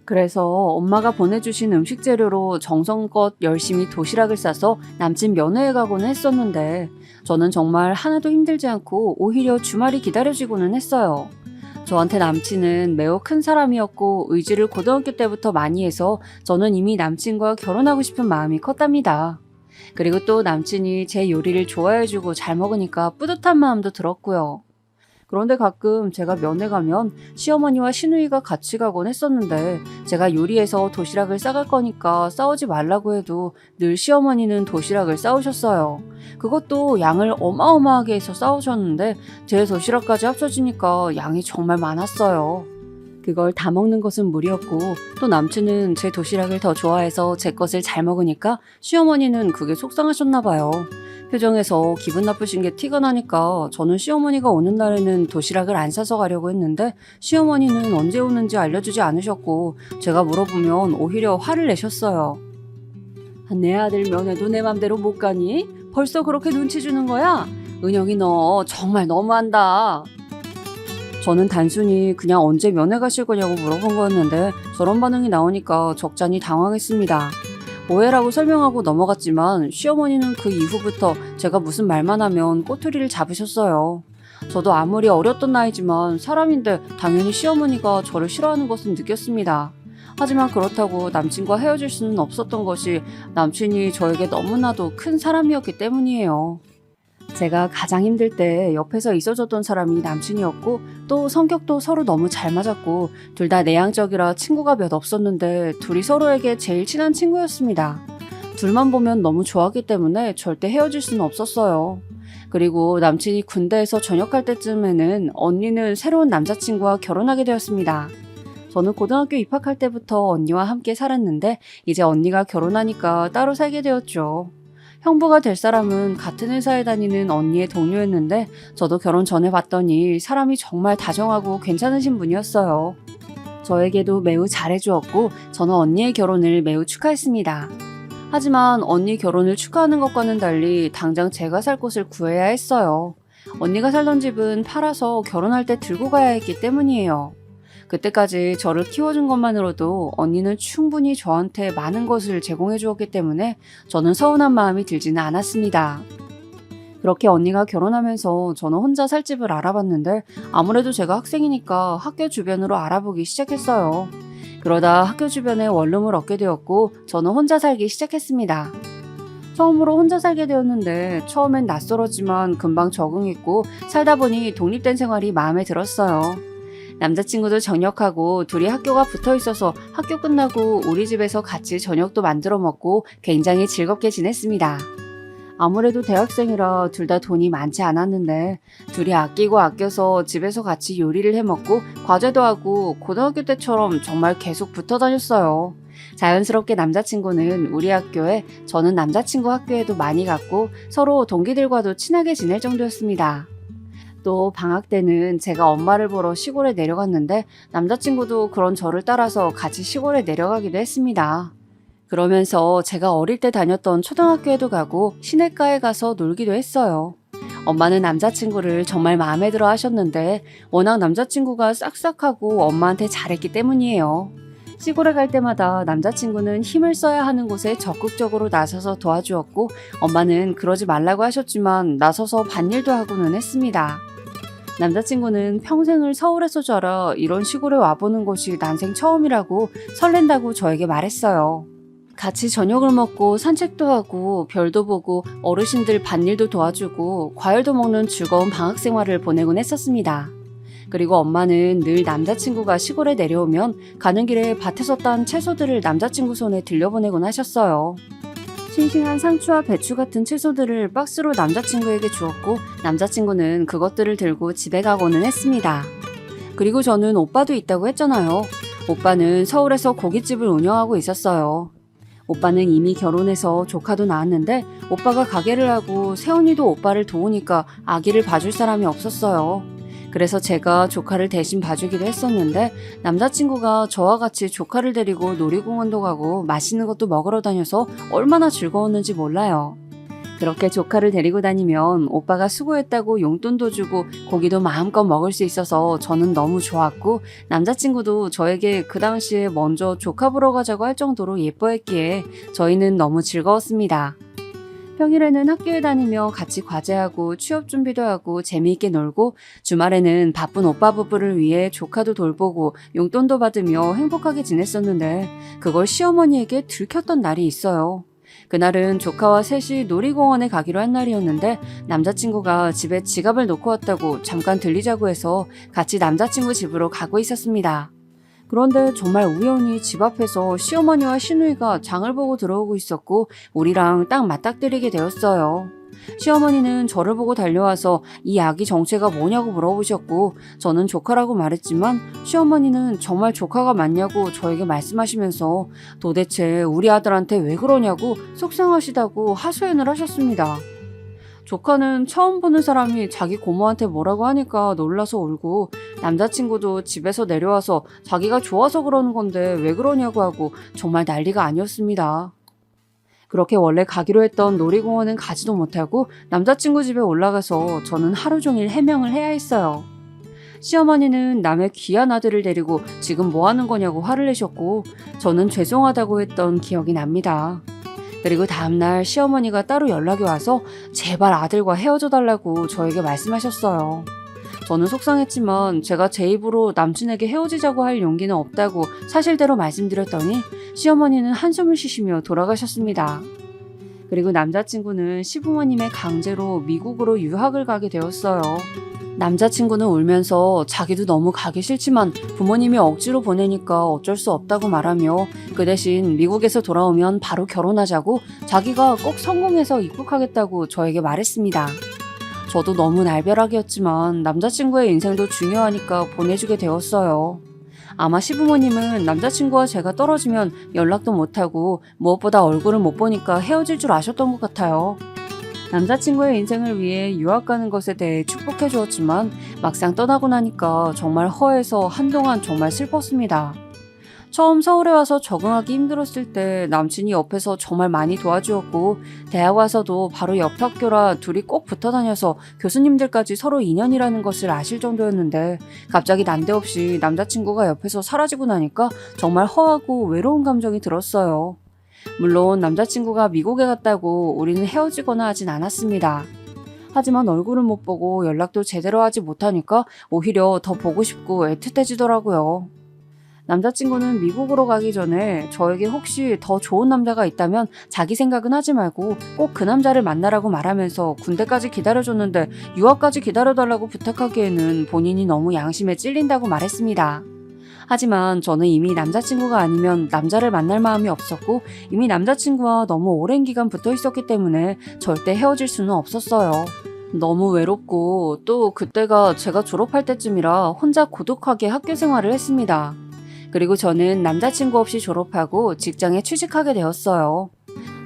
그래서 엄마가 보내주신 음식 재료로 정성껏 열심히 도시락을 싸서 남친 면회에 가고는 했었는데 저는 정말 하나도 힘들지 않고 오히려 주말이 기다려지고는 했어요. 저한테 남친은 매우 큰 사람이었고 의지를 고등학교 때부터 많이 해서 저는 이미 남친과 결혼하고 싶은 마음이 컸답니다. 그리고 또 남친이 제 요리를 좋아해주고 잘 먹으니까 뿌듯한 마음도 들었고요. 그런데 가끔 제가 면회 가면 시어머니와 시누이가 같이 가곤 했었는데 제가 요리해서 도시락을 싸갈 거니까 싸우지 말라고 해도 늘 시어머니는 도시락을 싸우셨어요. 그것도 양을 어마어마하게 해서 싸우셨는데 제 도시락까지 합쳐지니까 양이 정말 많았어요. 그걸 다 먹는 것은 무리였고 또 남친은 제 도시락을 더 좋아해서 제 것을 잘 먹으니까 시어머니는 그게 속상하셨나 봐요. 표정에서 기분 나쁘신 게 티가 나니까 저는 시어머니가 오는 날에는 도시락을 안 싸서 가려고 했는데 시어머니는 언제 오는지 알려주지 않으셨고 제가 물어보면 오히려 화를 내셨어요. 내 아들 면회도 내 맘대로 못 가니? 벌써 그렇게 눈치 주는 거야? 은영이 너 정말 너무한다. 저는 단순히 그냥 언제 면회 가실 거냐고 물어본 거였는데 저런 반응이 나오니까 적잖이 당황했습니다. 오해라고 설명하고 넘어갔지만 시어머니는 그 이후부터 제가 무슨 말만 하면 꼬투리를 잡으셨어요. 저도 아무리 어렸던 나이지만 사람인데 당연히 시어머니가 저를 싫어하는 것은 느꼈습니다. 하지만 그렇다고 남친과 헤어질 수는 없었던 것이 남친이 저에게 너무나도 큰 사람이었기 때문이에요. 제가 가장 힘들 때 옆에서 있어줬던 사람이 남친이었고 또 성격도 서로 너무 잘 맞았고 둘 다 내향적이라 친구가 몇 없었는데 둘이 서로에게 제일 친한 친구였습니다. 둘만 보면 너무 좋았기 때문에 절대 헤어질 수는 없었어요. 그리고 남친이 군대에서 전역할 때쯤에는 언니는 새로운 남자친구와 결혼하게 되었습니다. 저는 고등학교 입학할 때부터 언니와 함께 살았는데 이제 언니가 결혼하니까 따로 살게 되었죠. 형부가 될 사람은 같은 회사에 다니는 언니의 동료였는데 저도 결혼 전에 봤더니 사람이 정말 다정하고 괜찮으신 분이었어요. 저에게도 매우 잘해주었고 저는 언니의 결혼을 매우 축하했습니다. 하지만 언니 결혼을 축하하는 것과는 달리 당장 제가 살 곳을 구해야 했어요. 언니가 살던 집은 팔아서 결혼할 때 들고 가야 했기 때문이에요. 그때까지 저를 키워준 것만으로도 언니는 충분히 저한테 많은 것을 제공해 주었기 때문에 저는 서운한 마음이 들지는 않았습니다. 그렇게 언니가 결혼하면서 저는 혼자 살 집을 알아봤는데 아무래도 제가 학생이니까 학교 주변으로 알아보기 시작했어요. 그러다 학교 주변에 원룸을 얻게 되었고 저는 혼자 살기 시작했습니다. 처음으로 혼자 살게 되었는데 처음엔 낯설었지만 금방 적응했고 살다 보니 독립된 생활이 마음에 들었어요. 남자친구도 전역하고 둘이 학교가 붙어 있어서 학교 끝나고 우리 집에서 같이 저녁도 만들어 먹고 굉장히 즐겁게 지냈습니다. 아무래도 대학생이라 둘 다 돈이 많지 않았는데 둘이 아끼고 아껴서 집에서 같이 요리를 해 먹고 과제도 하고 고등학교 때처럼 정말 계속 붙어 다녔어요. 자연스럽게 남자친구는 우리 학교에, 저는 남자친구 학교에도 많이 갔고 서로 동기들과도 친하게 지낼 정도였습니다. 또 방학 때는 제가 엄마를 보러 시골에 내려갔는데 남자친구도 그런 저를 따라서 같이 시골에 내려가기도 했습니다. 그러면서 제가 어릴 때 다녔던 초등학교에도 가고 시내가에 가서 놀기도 했어요. 엄마는 남자친구를 정말 마음에 들어 하셨는데 워낙 남자친구가 싹싹하고 엄마한테 잘했기 때문이에요. 시골에 갈 때마다 남자친구는 힘을 써야 하는 곳에 적극적으로 나서서 도와주었고 엄마는 그러지 말라고 하셨지만 나서서 밭일도 하고는 했습니다. 남자친구는 평생을 서울에서 자라 이런 시골에 와보는 것이 난생 처음이라고 설렌다고 저에게 말했어요. 같이 저녁을 먹고 산책도 하고 별도 보고 어르신들 밭일도 도와주고 과일도 먹는 즐거운 방학 생활을 보내곤 했었습니다. 그리고 엄마는 늘 남자친구가 시골에 내려오면 가는 길에 밭에서 딴 채소들을 남자친구 손에 들려보내곤 하셨어요. 싱싱한 상추와 배추 같은 채소들을 박스로 남자친구에게 주었고 남자친구는 그것들을 들고 집에 가고는 했습니다. 그리고 저는 오빠도 있다고 했잖아요. 오빠는 서울에서 고깃집을 운영하고 있었어요. 오빠는 이미 결혼해서 조카도 낳았는데 오빠가 가게를 하고 새언니도 오빠를 도우니까 아기를 봐줄 사람이 없었어요. 그래서 제가 조카를 대신 봐주기도 했었는데 남자친구가 저와 같이 조카를 데리고 놀이공원도 가고 맛있는 것도 먹으러 다녀서 얼마나 즐거웠는지 몰라요. 그렇게 조카를 데리고 다니면 오빠가 수고했다고 용돈도 주고 고기도 마음껏 먹을 수 있어서 저는 너무 좋았고 남자친구도 저에게 그 당시에 먼저 조카 보러 가자고 할 정도로 예뻐했기에 저희는 너무 즐거웠습니다. 평일에는 학교에 다니며 같이 과제하고 취업 준비도 하고 재미있게 놀고 주말에는 바쁜 오빠 부부를 위해 조카도 돌보고 용돈도 받으며 행복하게 지냈었는데 그걸 시어머니에게 들켰던 날이 있어요. 그날은 조카와 셋이 놀이공원에 가기로 한 날이었는데 남자친구가 집에 지갑을 놓고 왔다고 잠깐 들리자고 해서 같이 남자친구 집으로 가고 있었습니다. 그런데 정말 우연히 집 앞에서 시어머니와 시누이가 장을 보고 들어오고 있었고 우리랑 딱 맞닥뜨리게 되었어요. 시어머니는 저를 보고 달려와서 이 아기 정체가 뭐냐고 물어보셨고 저는 조카라고 말했지만 시어머니는 정말 조카가 맞냐고 저에게 말씀하시면서 도대체 우리 아들한테 왜 그러냐고 속상하시다고 하소연을 하셨습니다. 조카는 처음 보는 사람이 자기 고모한테 뭐라고 하니까 놀라서 울고 남자친구도 집에서 내려와서 자기가 좋아서 그러는 건데 왜 그러냐고 하고 정말 난리가 아니었습니다. 그렇게 원래 가기로 했던 놀이공원은 가지도 못하고 남자친구 집에 올라가서 저는 하루 종일 해명을 해야 했어요. 시어머니는 남의 귀한 아들을 데리고 지금 뭐 하는 거냐고 화를 내셨고 저는 죄송하다고 했던 기억이 납니다. 그리고 다음날 시어머니가 따로 연락이 와서 제발 아들과 헤어져 달라고 저에게 말씀하셨어요. 저는 속상했지만 제가 제 입으로 남친에게 헤어지자고 할 용기는 없다고 사실대로 말씀드렸더니 시어머니는 한숨을 쉬시며 돌아가셨습니다. 그리고 남자친구는 시부모님의 강제로 미국으로 유학을 가게 되었어요. 남자친구는 울면서 자기도 너무 가기 싫지만 부모님이 억지로 보내니까 어쩔 수 없다고 말하며 그 대신 미국에서 돌아오면 바로 결혼하자고 자기가 꼭 성공해서 입국하겠다고 저에게 말했습니다. 저도 너무 날벼락이었지만 남자친구의 인생도 중요하니까 보내주게 되었어요. 아마 시부모님은 남자친구와 제가 떨어지면 연락도 못하고 무엇보다 얼굴을 못 보니까 헤어질 줄 아셨던 것 같아요. 남자친구의 인생을 위해 유학 가는 것에 대해 축복해 주었지만 막상 떠나고 나니까 정말 허해서 한동안 정말 슬펐습니다. 처음 서울에 와서 적응하기 힘들었을 때 남친이 옆에서 정말 많이 도와주었고 대학 와서도 바로 옆 학교라 둘이 꼭 붙어 다녀서 교수님들까지 서로 인연이라는 것을 아실 정도였는데 갑자기 난데없이 남자친구가 옆에서 사라지고 나니까 정말 허하고 외로운 감정이 들었어요. 물론 남자친구가 미국에 갔다고 우리는 헤어지거나 하진 않았습니다. 하지만 얼굴을 못 보고 연락도 제대로 하지 못하니까 오히려 더 보고 싶고 애틋해지더라고요. 남자친구는 미국으로 가기 전에 저에게 혹시 더 좋은 남자가 있다면 자기 생각은 하지 말고 꼭 그 남자를 만나라고 말하면서 군대까지 기다려줬는데 유학까지 기다려달라고 부탁하기에는 본인이 너무 양심에 찔린다고 말했습니다. 하지만 저는 이미 남자친구가 아니면 남자를 만날 마음이 없었고 이미 남자친구와 너무 오랜 기간 붙어 있었기 때문에 절대 헤어질 수는 없었어요. 너무 외롭고 또 그때가 제가 졸업할 때쯤이라 혼자 고독하게 학교 생활을 했습니다. 그리고 저는 남자친구 없이 졸업하고 직장에 취직하게 되었어요.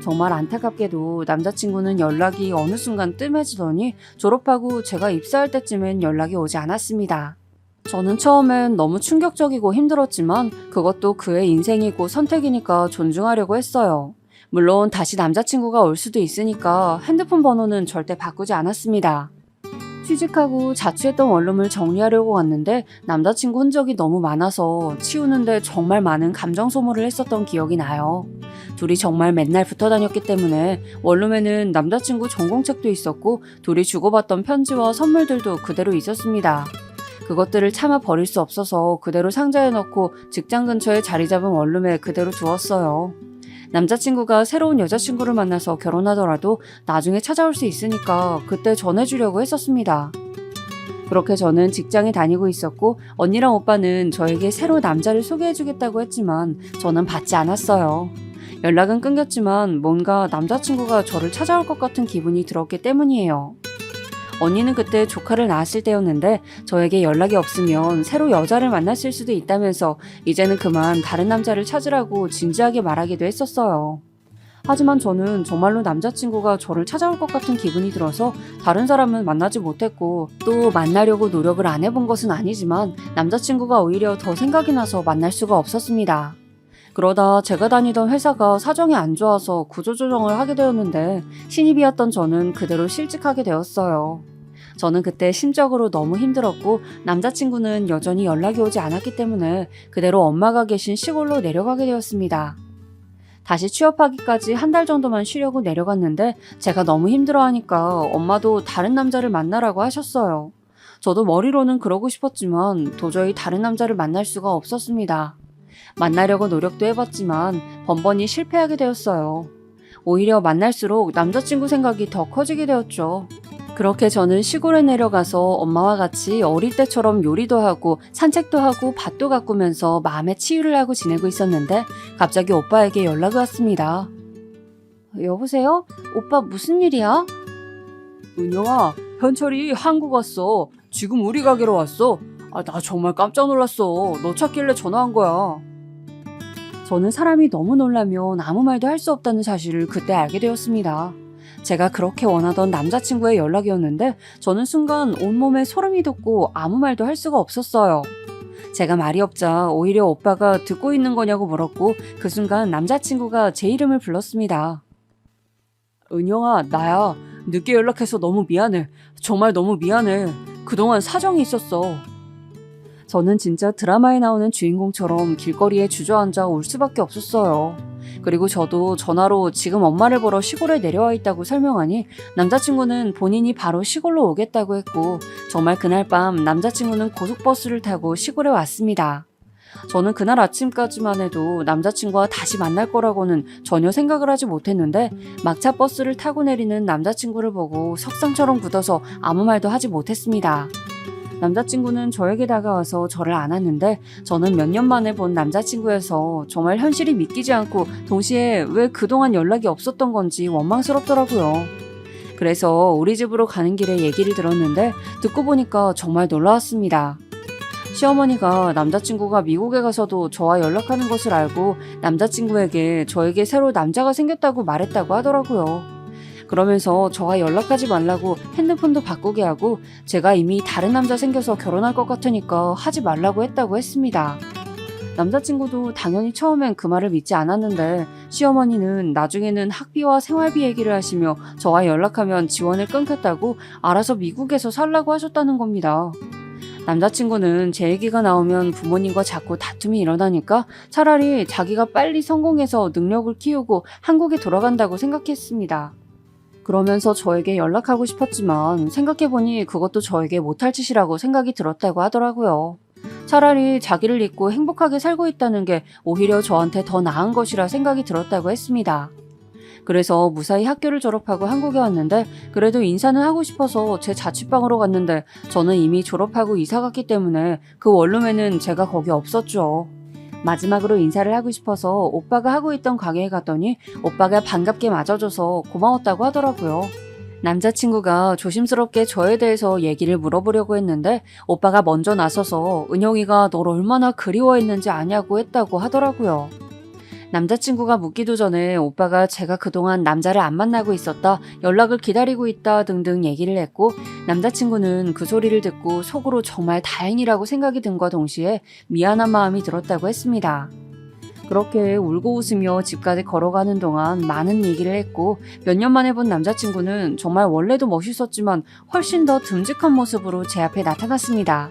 정말 안타깝게도 남자친구는 연락이 어느 순간 뜸해지더니 졸업하고 제가 입사할 때쯤엔 연락이 오지 않았습니다. 저는 처음엔 너무 충격적이고 힘들었지만 그것도 그의 인생이고 선택이니까 존중하려고 했어요. 물론 다시 남자친구가 올 수도 있으니까 핸드폰 번호는 절대 바꾸지 않았습니다. 취직하고 자취했던 원룸을 정리하려고 갔는데 남자친구 흔적이 너무 많아서 치우는데 정말 많은 감정 소모를 했었던 기억이 나요. 둘이 정말 맨날 붙어 다녔기 때문에 원룸에는 남자친구 전공책도 있었고 둘이 주고받던 편지와 선물들도 그대로 있었습니다. 그것들을 차마 버릴 수 없어서 그대로 상자에 넣고 직장 근처에 자리 잡은 원룸에 그대로 두었어요. 남자친구가 새로운 여자친구를 만나서 결혼하더라도 나중에 찾아올 수 있으니까 그때 전해주려고 했었습니다. 그렇게 저는 직장에 다니고 있었고 언니랑 오빠는 저에게 새로 남자를 소개해주겠다고 했지만 저는 받지 않았어요. 연락은 끊겼지만 뭔가 남자친구가 저를 찾아올 것 같은 기분이 들었기 때문이에요. 언니는 그때 조카를 낳았을 때였는데 저에게 연락이 없으면 새로 여자를 만났을 수도 있다면서 이제는 그만 다른 남자를 찾으라고 진지하게 말하기도 했었어요. 하지만 저는 정말로 남자친구가 저를 찾아올 것 같은 기분이 들어서 다른 사람은 만나지 못했고 또 만나려고 노력을 안 해본 것은 아니지만 남자친구가 오히려 더 생각이 나서 만날 수가 없었습니다. 그러다 제가 다니던 회사가 사정이 안 좋아서 구조조정을 하게 되었는데 신입이었던 저는 그대로 실직하게 되었어요. 저는 그때 심적으로 너무 힘들었고 남자친구는 여전히 연락이 오지 않았기 때문에 그대로 엄마가 계신 시골로 내려가게 되었습니다. 다시 취업하기까지 한 달 정도만 쉬려고 내려갔는데 제가 너무 힘들어하니까 엄마도 다른 남자를 만나라고 하셨어요. 저도 머리로는 그러고 싶었지만 도저히 다른 남자를 만날 수가 없었습니다. 만나려고 노력도 해봤지만 번번이 실패하게 되었어요. 오히려 만날수록 남자친구 생각이 더 커지게 되었죠. 그렇게 저는 시골에 내려가서 엄마와 같이 어릴 때처럼 요리도 하고 산책도 하고 밭도 가꾸면서 마음의 치유를 하고 지내고 있었는데 갑자기 오빠에게 연락이 왔습니다. 여보세요? 오빠 무슨 일이야? 은영아, 현철이 한국 왔어. 지금 우리 가게로 왔어. 나 정말 깜짝 놀랐어. 너 찾길래 전화한 거야. 저는 사람이 너무 놀라면 아무 말도 할 수 없다는 사실을 그때 알게 되었습니다. 제가 그렇게 원하던 남자친구의 연락이었는데 저는 순간 온몸에 소름이 돋고 아무 말도 할 수가 없었어요. 제가 말이 없자 오히려 오빠가 듣고 있는 거냐고 물었고 그 순간 남자친구가 제 이름을 불렀습니다. 은영아, 나야. 늦게 연락해서 너무 미안해. 정말 너무 미안해. 그동안 사정이 있었어. 저는 진짜 드라마에 나오는 주인공처럼 길거리에 주저앉아 울 수밖에 없었어요. 그리고 저도 전화로 지금 엄마를 보러 시골에 내려와 있다고 설명하니 남자친구는 본인이 바로 시골로 오겠다고 했고 정말 그날 밤 남자친구는 고속버스를 타고 시골에 왔습니다. 저는 그날 아침까지만 해도 남자친구와 다시 만날 거라고는 전혀 생각을 하지 못했는데 막차 버스를 타고 내리는 남자친구를 보고 석상처럼 굳어서 아무 말도 하지 못했습니다. 남자친구는 저에게 다가와서 저를 안았는데 저는 몇 년 만에 본 남자친구여서 정말 현실이 믿기지 않고 동시에 왜 그동안 연락이 없었던 건지 원망스럽더라고요. 그래서 우리 집으로 가는 길에 얘기를 들었는데 듣고 보니까 정말 놀라웠습니다. 시어머니가 남자친구가 미국에 가서도 저와 연락하는 것을 알고 남자친구에게 저에게 새로 남자가 생겼다고 말했다고 하더라고요. 그러면서 저와 연락하지 말라고 핸드폰도 바꾸게 하고 제가 이미 다른 남자 생겨서 결혼할 것 같으니까 하지 말라고 했다고 했습니다. 남자친구도 당연히 처음엔 그 말을 믿지 않았는데 시어머니는 나중에는 학비와 생활비 얘기를 하시며 저와 연락하면 지원을 끊겠다고 알아서 미국에서 살라고 하셨다는 겁니다. 남자친구는 제 얘기가 나오면 부모님과 자꾸 다툼이 일어나니까 차라리 자기가 빨리 성공해서 능력을 키우고 한국에 돌아간다고 생각했습니다. 그러면서 저에게 연락하고 싶었지만 생각해보니 그것도 저에게 못할 짓이라고 생각이 들었다고 하더라고요. 차라리 자기를 잊고 행복하게 살고 있다는 게 오히려 저한테 더 나은 것이라 생각이 들었다고 했습니다. 그래서 무사히 학교를 졸업하고 한국에 왔는데 그래도 인사는 하고 싶어서 제 자취방으로 갔는데 저는 이미 졸업하고 이사 갔기 때문에 그 원룸에는 제가 거기 없었죠. 마지막으로 인사를 하고 싶어서 오빠가 하고 있던 가게에 갔더니 오빠가 반갑게 맞아줘서 고마웠다고 하더라고요. 남자친구가 조심스럽게 저에 대해서 얘기를 물어보려고 했는데 오빠가 먼저 나서서 은영이가 널 얼마나 그리워했는지 아냐고 했다고 하더라고요. 남자친구가 묻기도 전에 오빠가 제가 그동안 남자를 안 만나고 있었다, 연락을 기다리고 있다 등등 얘기를 했고 남자친구는 그 소리를 듣고 속으로 정말 다행이라고 생각이 든과 동시에 미안한 마음이 들었다고 했습니다. 그렇게 울고 웃으며 집까지 걸어가는 동안 많은 얘기를 했고 몇 년 만에 본 남자친구는 정말 원래도 멋있었지만 훨씬 더 듬직한 모습으로 제 앞에 나타났습니다.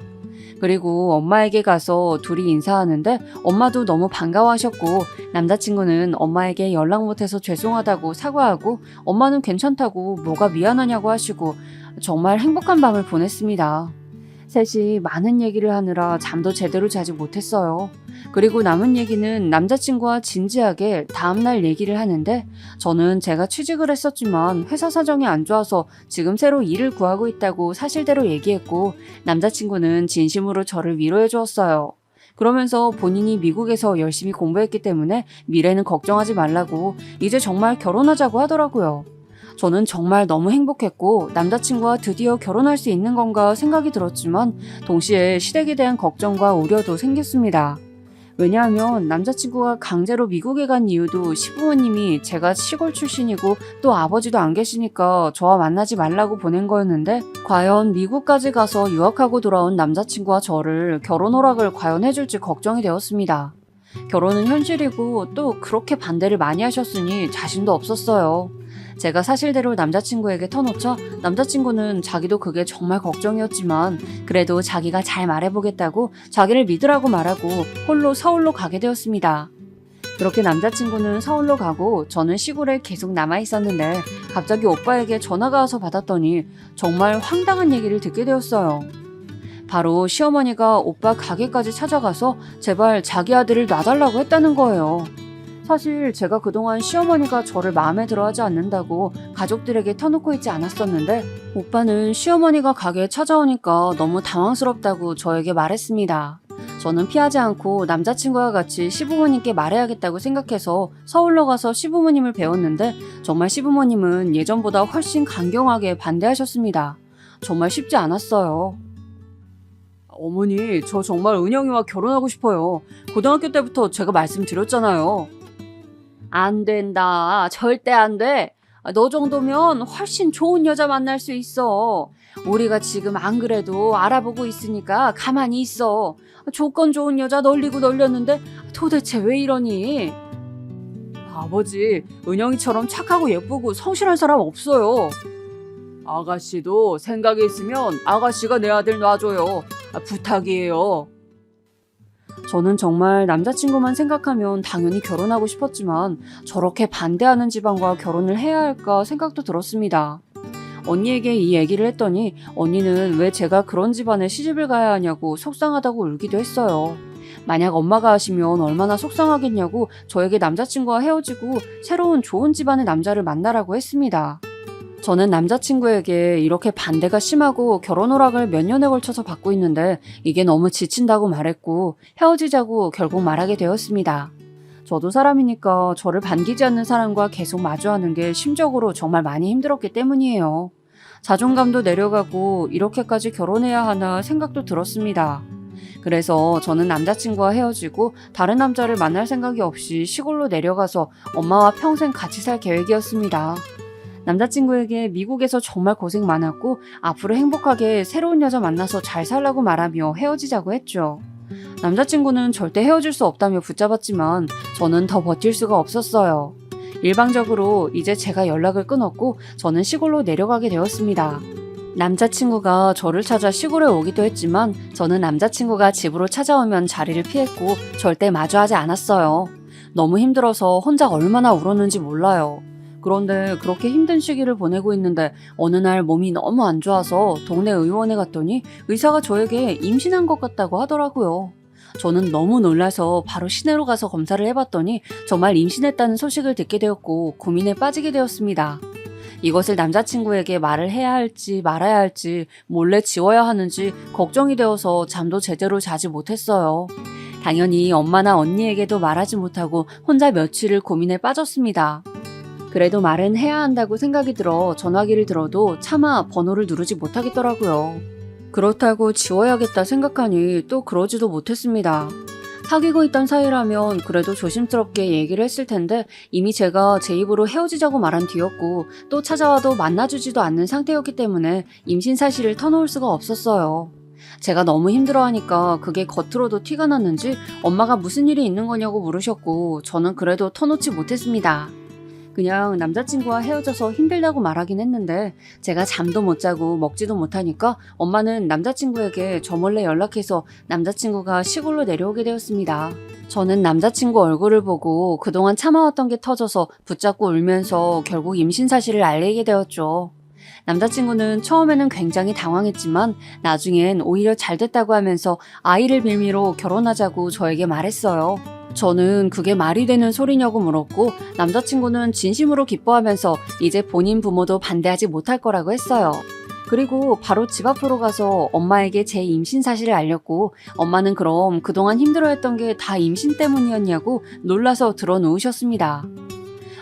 그리고 엄마에게 가서 둘이 인사하는데 엄마도 너무 반가워하셨고 남자친구는 엄마에게 연락 못해서 죄송하다고 사과하고 엄마는 괜찮다고 뭐가 미안하냐고 하시고 정말 행복한 밤을 보냈습니다. 셋이 많은 얘기를 하느라 잠도 제대로 자지 못했어요. 그리고 남은 얘기는 남자친구와 진지하게 다음날 얘기를 하는데 저는 제가 취직을 했었지만 회사 사정이 안 좋아서 지금 새로 일을 구하고 있다고 사실대로 얘기했고 남자친구는 진심으로 저를 위로해 주었어요. 그러면서 본인이 미국에서 열심히 공부했기 때문에 미래는 걱정하지 말라고 이제 정말 결혼하자고 하더라고요. 저는 정말 너무 행복했고 남자친구와 드디어 결혼할 수 있는 건가 생각이 들었지만 동시에 시댁에 대한 걱정과 우려도 생겼습니다. 왜냐하면 남자친구가 강제로 미국에 간 이유도 시부모님이 제가 시골 출신이고 또 아버지도 안 계시니까 저와 만나지 말라고 보낸 거였는데 과연 미국까지 가서 유학하고 돌아온 남자친구와 저를 결혼 허락을 과연 해줄지 걱정이 되었습니다. 결혼은 현실이고 또 그렇게 반대를 많이 하셨으니 자신도 없었어요. 제가 사실대로 남자친구에게 터놓자 남자친구는 자기도 그게 정말 걱정이었지만 그래도 자기가 잘 말해보겠다고 자기를 믿으라고 말하고 홀로 서울로 가게 되었습니다. 그렇게 남자친구는 서울로 가고 저는 시골에 계속 남아있었는데 갑자기 오빠에게 전화가 와서 받았더니 정말 황당한 얘기를 듣게 되었어요. 바로 시어머니가 오빠 가게까지 찾아가서 제발 자기 아들을 놔달라고 했다는 거예요. 사실 제가 그동안 시어머니가 저를 마음에 들어하지 않는다고 가족들에게 터놓고 있지 않았었는데 오빠는 시어머니가 가게에 찾아오니까 너무 당황스럽다고 저에게 말했습니다. 저는 피하지 않고 남자친구와 같이 시부모님께 말해야겠다고 생각해서 서울로 가서 시부모님을 배웠는데 정말 시부모님은 예전보다 훨씬 강경하게 반대하셨습니다. 정말 쉽지 않았어요. 어머니, 저 정말 은영이와 결혼하고 싶어요. 고등학교 때부터 제가 말씀드렸잖아요. 안 된다. 절대 안 돼. 너 정도면 훨씬 좋은 여자 만날 수 있어. 우리가 지금 안 그래도 알아보고 있으니까 가만히 있어. 조건 좋은 여자 널리고 널렸는데 도대체 왜 이러니? 아버지, 은영이처럼 착하고 예쁘고 성실한 사람 없어요. 아가씨도 생각이 있으면 아가씨가 내 아들 놔줘요. 부탁이에요. 저는 정말 남자친구만 생각하면 당연히 결혼하고 싶었지만 저렇게 반대하는 집안과 결혼을 해야 할까 생각도 들었습니다. 언니에게 이 얘기를 했더니 언니는 왜 제가 그런 집안에 시집을 가야 하냐고 속상하다고 울기도 했어요. 만약 엄마가 하시면 얼마나 속상하겠냐고 저에게 남자친구와 헤어지고 새로운 좋은 집안의 남자를 만나라고 했습니다. 저는 남자친구에게 이렇게 반대가 심하고 결혼 허락을 몇 년에 걸쳐서 받고 있는데 이게 너무 지친다고 말했고 헤어지자고 결국 말하게 되었습니다. 저도 사람이니까 저를 반기지 않는 사람과 계속 마주하는 게 심적으로 정말 많이 힘들었기 때문이에요. 자존감도 내려가고 이렇게까지 결혼해야 하나 생각도 들었습니다. 그래서 저는 남자친구와 헤어지고 다른 남자를 만날 생각이 없이 시골로 내려가서 엄마와 평생 같이 살 계획이었습니다. 남자친구에게 미국에서 정말 고생 많았고 앞으로 행복하게 새로운 여자 만나서 잘 살라고 말하며 헤어지자고 했죠. 남자친구는 절대 헤어질 수 없다며 붙잡았지만 저는 더 버틸 수가 없었어요. 일방적으로 이제 제가 연락을 끊었고 저는 시골로 내려가게 되었습니다. 남자친구가 저를 찾아 시골에 오기도 했지만 저는 남자친구가 집으로 찾아오면 자리를 피했고 절대 마주하지 않았어요. 너무 힘들어서 혼자 얼마나 울었는지 몰라요. 그런데 그렇게 힘든 시기를 보내고 있는데 어느 날 몸이 너무 안 좋아서 동네 의원에 갔더니 의사가 저에게 임신한 것 같다고 하더라고요. 저는 너무 놀라서 바로 시내로 가서 검사를 해봤더니 정말 임신했다는 소식을 듣게 되었고 고민에 빠지게 되었습니다. 이것을 남자친구에게 말을 해야 할지 말아야 할지 몰래 지워야 하는지 걱정이 되어서 잠도 제대로 자지 못했어요. 당연히 엄마나 언니에게도 말하지 못하고 혼자 며칠을 고민에 빠졌습니다. 그래도 말은 해야 한다고 생각이 들어 전화기를 들어도 차마 번호를 누르지 못하겠더라고요. 그렇다고 지워야겠다 생각하니 또 그러지도 못했습니다. 사귀고 있던 사이라면 그래도 조심스럽게 얘기를 했을 텐데 이미 제가 제 입으로 헤어지자고 말한 뒤였고 또 찾아와도 만나주지도 않는 상태였기 때문에 임신 사실을 터놓을 수가 없었어요. 제가 너무 힘들어하니까 그게 겉으로도 티가 났는지 엄마가 무슨 일이 있는 거냐고 물으셨고 저는 그래도 터놓지 못했습니다. 그냥 남자친구와 헤어져서 힘들다고 말하긴 했는데 제가 잠도 못 자고 먹지도 못하니까 엄마는 남자친구에게 저 몰래 연락해서 남자친구가 시골로 내려오게 되었습니다. 저는 남자친구 얼굴을 보고 그동안 참아왔던 게 터져서 붙잡고 울면서 결국 임신 사실을 알리게 되었죠. 남자친구는 처음에는 굉장히 당황했지만 나중엔 오히려 잘 됐다고 하면서 아이를 빌미로 결혼하자고 저에게 말했어요. 저는 그게 말이 되는 소리냐고 물었고 남자친구는 진심으로 기뻐하면서 이제 본인 부모도 반대하지 못할 거라고 했어요. 그리고 바로 집 앞으로 가서 엄마에게 제 임신 사실을 알렸고 엄마는 그럼 그동안 힘들어했던 게 다 임신 때문이었냐고 놀라서 드러누우셨습니다.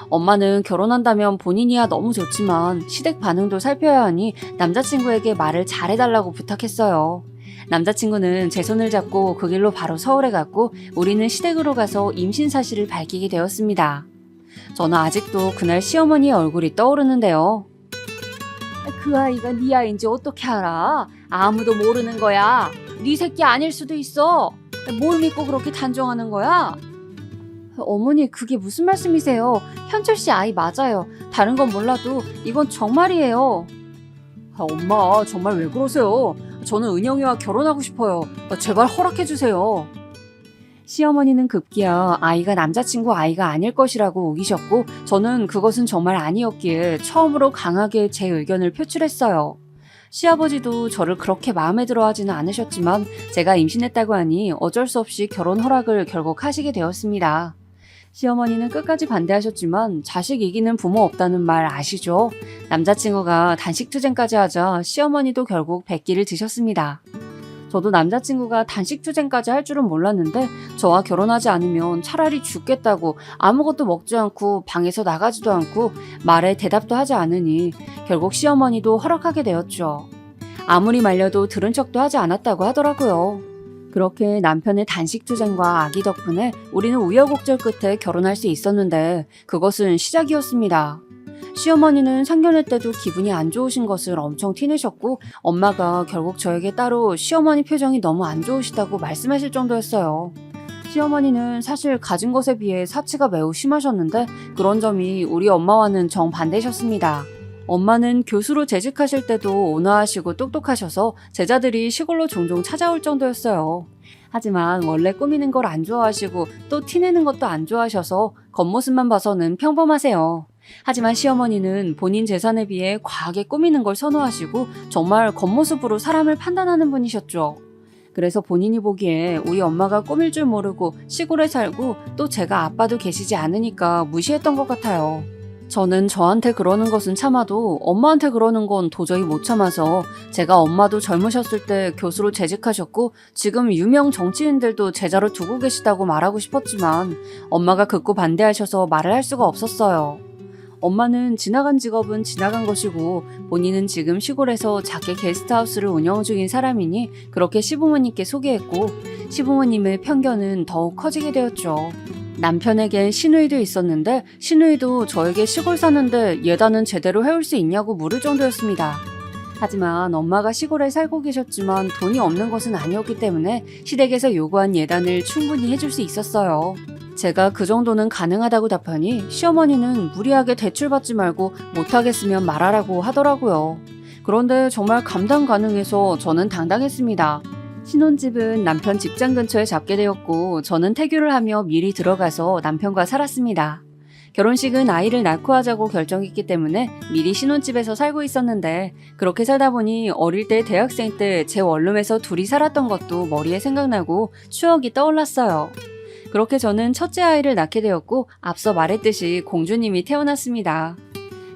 엄마는 결혼한다면 본인이야 너무 좋지만 시댁 반응도 살펴야 하니 남자친구에게 말을 잘해달라고 부탁했어요. 남자친구는 제 손을 잡고 그 길로 바로 서울에 갔고 우리는 시댁으로 가서 임신 사실을 밝히게 되었습니다. 저는 아직도 그날 시어머니의 얼굴이 떠오르는데요. 그 아이가 네 아이인지 어떻게 알아? 아무도 모르는 거야. 네 새끼 아닐 수도 있어. 뭘 믿고 그렇게 단정하는 거야? 어머니 그게 무슨 말씀이세요? 현철 씨 아이 맞아요. 다른 건 몰라도 이건 정말이에요. 엄마 정말 왜 그러세요? 저는 은영이와 결혼하고 싶어요. 제발 허락해주세요. 시어머니는 급기야 아이가 남자친구 아이가 아닐 것이라고 우기셨고 저는 그것은 정말 아니었기에 처음으로 강하게 제 의견을 표출했어요. 시아버지도 저를 그렇게 마음에 들어 하지는 않으셨지만 제가 임신했다고 하니 어쩔 수 없이 결혼 허락을 결국 하시게 되었습니다. 시어머니는 끝까지 반대하셨지만 자식 이기는 부모 없다는 말 아시죠? 남자친구가 단식투쟁까지 하자 시어머니도 결국 백기를 드셨습니다. 저도 남자친구가 단식투쟁까지 할 줄은 몰랐는데 저와 결혼하지 않으면 차라리 죽겠다고 아무것도 먹지 않고 방에서 나가지도 않고 말에 대답도 하지 않으니 결국 시어머니도 허락하게 되었죠. 아무리 말려도 들은 척도 하지 않았다고 하더라고요. 그렇게 남편의 단식투쟁과 아기 덕분에 우리는 우여곡절 끝에 결혼할 수 있었는데 그것은 시작이었습니다. 시어머니는 상견례 때도 기분이 안 좋으신 것을 엄청 티내셨고 엄마가 결국 저에게 따로 시어머니 표정이 너무 안 좋으시다고 말씀하실 정도였어요. 시어머니는 사실 가진 것에 비해 사치가 매우 심하셨는데 그런 점이 우리 엄마와는 정반대셨습니다. 엄마는 교수로 재직하실 때도 온화하시고 똑똑하셔서 제자들이 시골로 종종 찾아올 정도였어요. 하지만 원래 꾸미는 걸 안 좋아하시고 또 티내는 것도 안 좋아하셔서 겉모습만 봐서는 평범하세요. 하지만 시어머니는 본인 재산에 비해 과하게 꾸미는 걸 선호하시고 정말 겉모습으로 사람을 판단하는 분이셨죠. 그래서 본인이 보기에 우리 엄마가 꾸밀 줄 모르고 시골에 살고 또 제가 아빠도 계시지 않으니까 무시했던 것 같아요. 저는 저한테 그러는 것은 참아도 엄마한테 그러는 건 도저히 못 참아서 제가 엄마도 젊으셨을 때 교수로 재직하셨고 지금 유명 정치인들도 제자로 두고 계시다고 말하고 싶었지만 엄마가 극구 반대하셔서 말을 할 수가 없었어요. 엄마는 지나간 직업은 지나간 것이고 본인은 지금 시골에서 작게 게스트하우스를 운영 중인 사람이니 그렇게 시부모님께 소개했고 시부모님의 편견은 더욱 커지게 되었죠. 남편에겐 시누이도 있었는데 시누이도 저에게 시골 사는데 예단은 제대로 해올 수 있냐고 물을 정도였습니다. 하지만 엄마가 시골에 살고 계셨지만 돈이 없는 것은 아니었기 때문에 시댁에서 요구한 예단을 충분히 해줄 수 있었어요. 제가 그 정도는 가능하다고 답하니 시어머니는 무리하게 대출받지 말고 못하겠으면 말하라고 하더라고요. 그런데 정말 감당 가능해서 저는 당당했습니다. 신혼집은 남편 직장 근처에 잡게 되었고 저는 태교를 하며 미리 들어가서 남편과 살았습니다. 결혼식은 아이를 낳고 하자고 결정했기 때문에 미리 신혼집에서 살고 있었는데 그렇게 살다 보니 어릴 때 대학생 때 제 원룸에서 둘이 살았던 것도 머리에 생각나고 추억이 떠올랐어요. 그렇게 저는 첫째 아이를 낳게 되었고 앞서 말했듯이 공주님이 태어났습니다.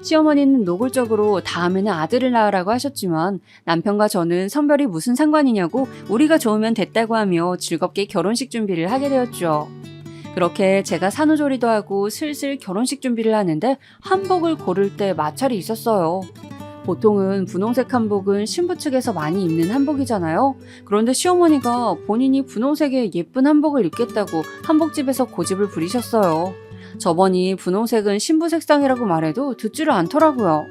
시어머니는 노골적으로 다음에는 아들을 낳으라고 하셨지만 남편과 저는 성별이 무슨 상관이냐고 우리가 좋으면 됐다고 하며 즐겁게 결혼식 준비를 하게 되었죠. 그렇게 제가 산후조리도 하고 슬슬 결혼식 준비를 하는데 한복을 고를 때 마찰이 있었어요. 보통은 분홍색 한복은 신부 측에서 많이 입는 한복이잖아요. 그런데 시어머니가 본인이 분홍색의 예쁜 한복을 입겠다고 한복집에서 고집을 부리셨어요. 저번이 분홍색은 신부 색상이라고 말해도 듣지를 않더라고요.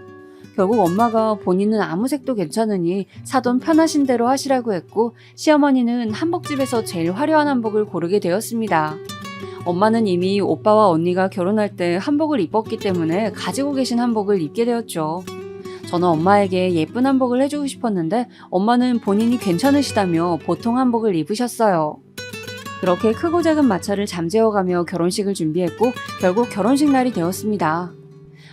결국 엄마가 본인은 아무 색도 괜찮으니 사돈 편하신 대로 하시라고 했고 시어머니는 한복집에서 제일 화려한 한복을 고르게 되었습니다. 엄마는 이미 오빠와 언니가 결혼할 때 한복을 입었기 때문에 가지고 계신 한복을 입게 되었죠. 저는 엄마에게 예쁜 한복을 해주고 싶었는데 엄마는 본인이 괜찮으시다며 보통 한복을 입으셨어요. 그렇게 크고 작은 마찰을 잠재워가며 결혼식을 준비했고 결국 결혼식 날이 되었습니다.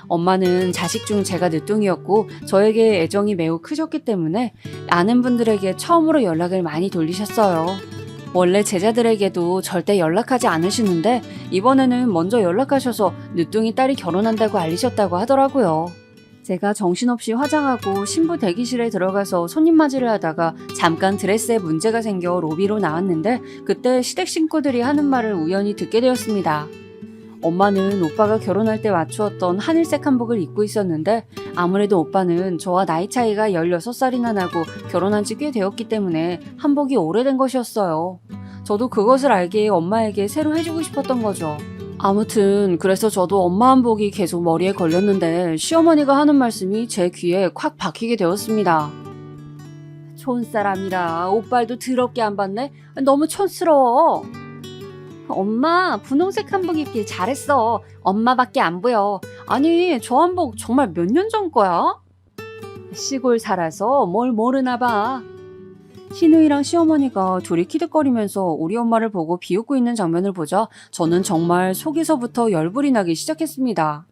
엄마는 자식 중 제가 늦둥이었고 저에게 애정이 매우 크셨기 때문에 아는 분들에게 처음으로 연락을 많이 돌리셨어요. 원래 제자들에게도 절대 연락하지 않으시는데 이번에는 먼저 연락하셔서 늦둥이 딸이 결혼한다고 알리셨다고 하더라고요. 제가 정신없이 화장하고 신부 대기실에 들어가서 손님 맞이를 하다가 잠깐 드레스에 문제가 생겨 로비로 나왔는데 그때 시댁 식구들이 하는 말을 우연히 듣게 되었습니다. 엄마는 오빠가 결혼할 때 맞추었던 하늘색 한복을 입고 있었는데 아무래도 오빠는 저와 나이 차이가 16살이나 나고 결혼한 지 꽤 되었기 때문에 한복이 오래된 것이었어요. 저도 그것을 알기에 엄마에게 새로 해주고 싶었던 거죠. 아무튼 그래서 저도 엄마 한복이 계속 머리에 걸렸는데 시어머니가 하는 말씀이 제 귀에 콱 박히게 되었습니다. 촌사람이라 옷발도 더럽게 안 봤네? 너무 촌스러워. 엄마 분홍색 한복 입길 잘했어. 엄마밖에 안 보여. 아니 저 한복 정말 몇 년 전 거야? 시골 살아서 뭘 모르나 봐. 시누이랑 시어머니가 둘이 키득거리면서 우리 엄마를 보고 비웃고 있는 장면을 보자 저는 정말 속에서부터 열불이 나기 시작했습니다.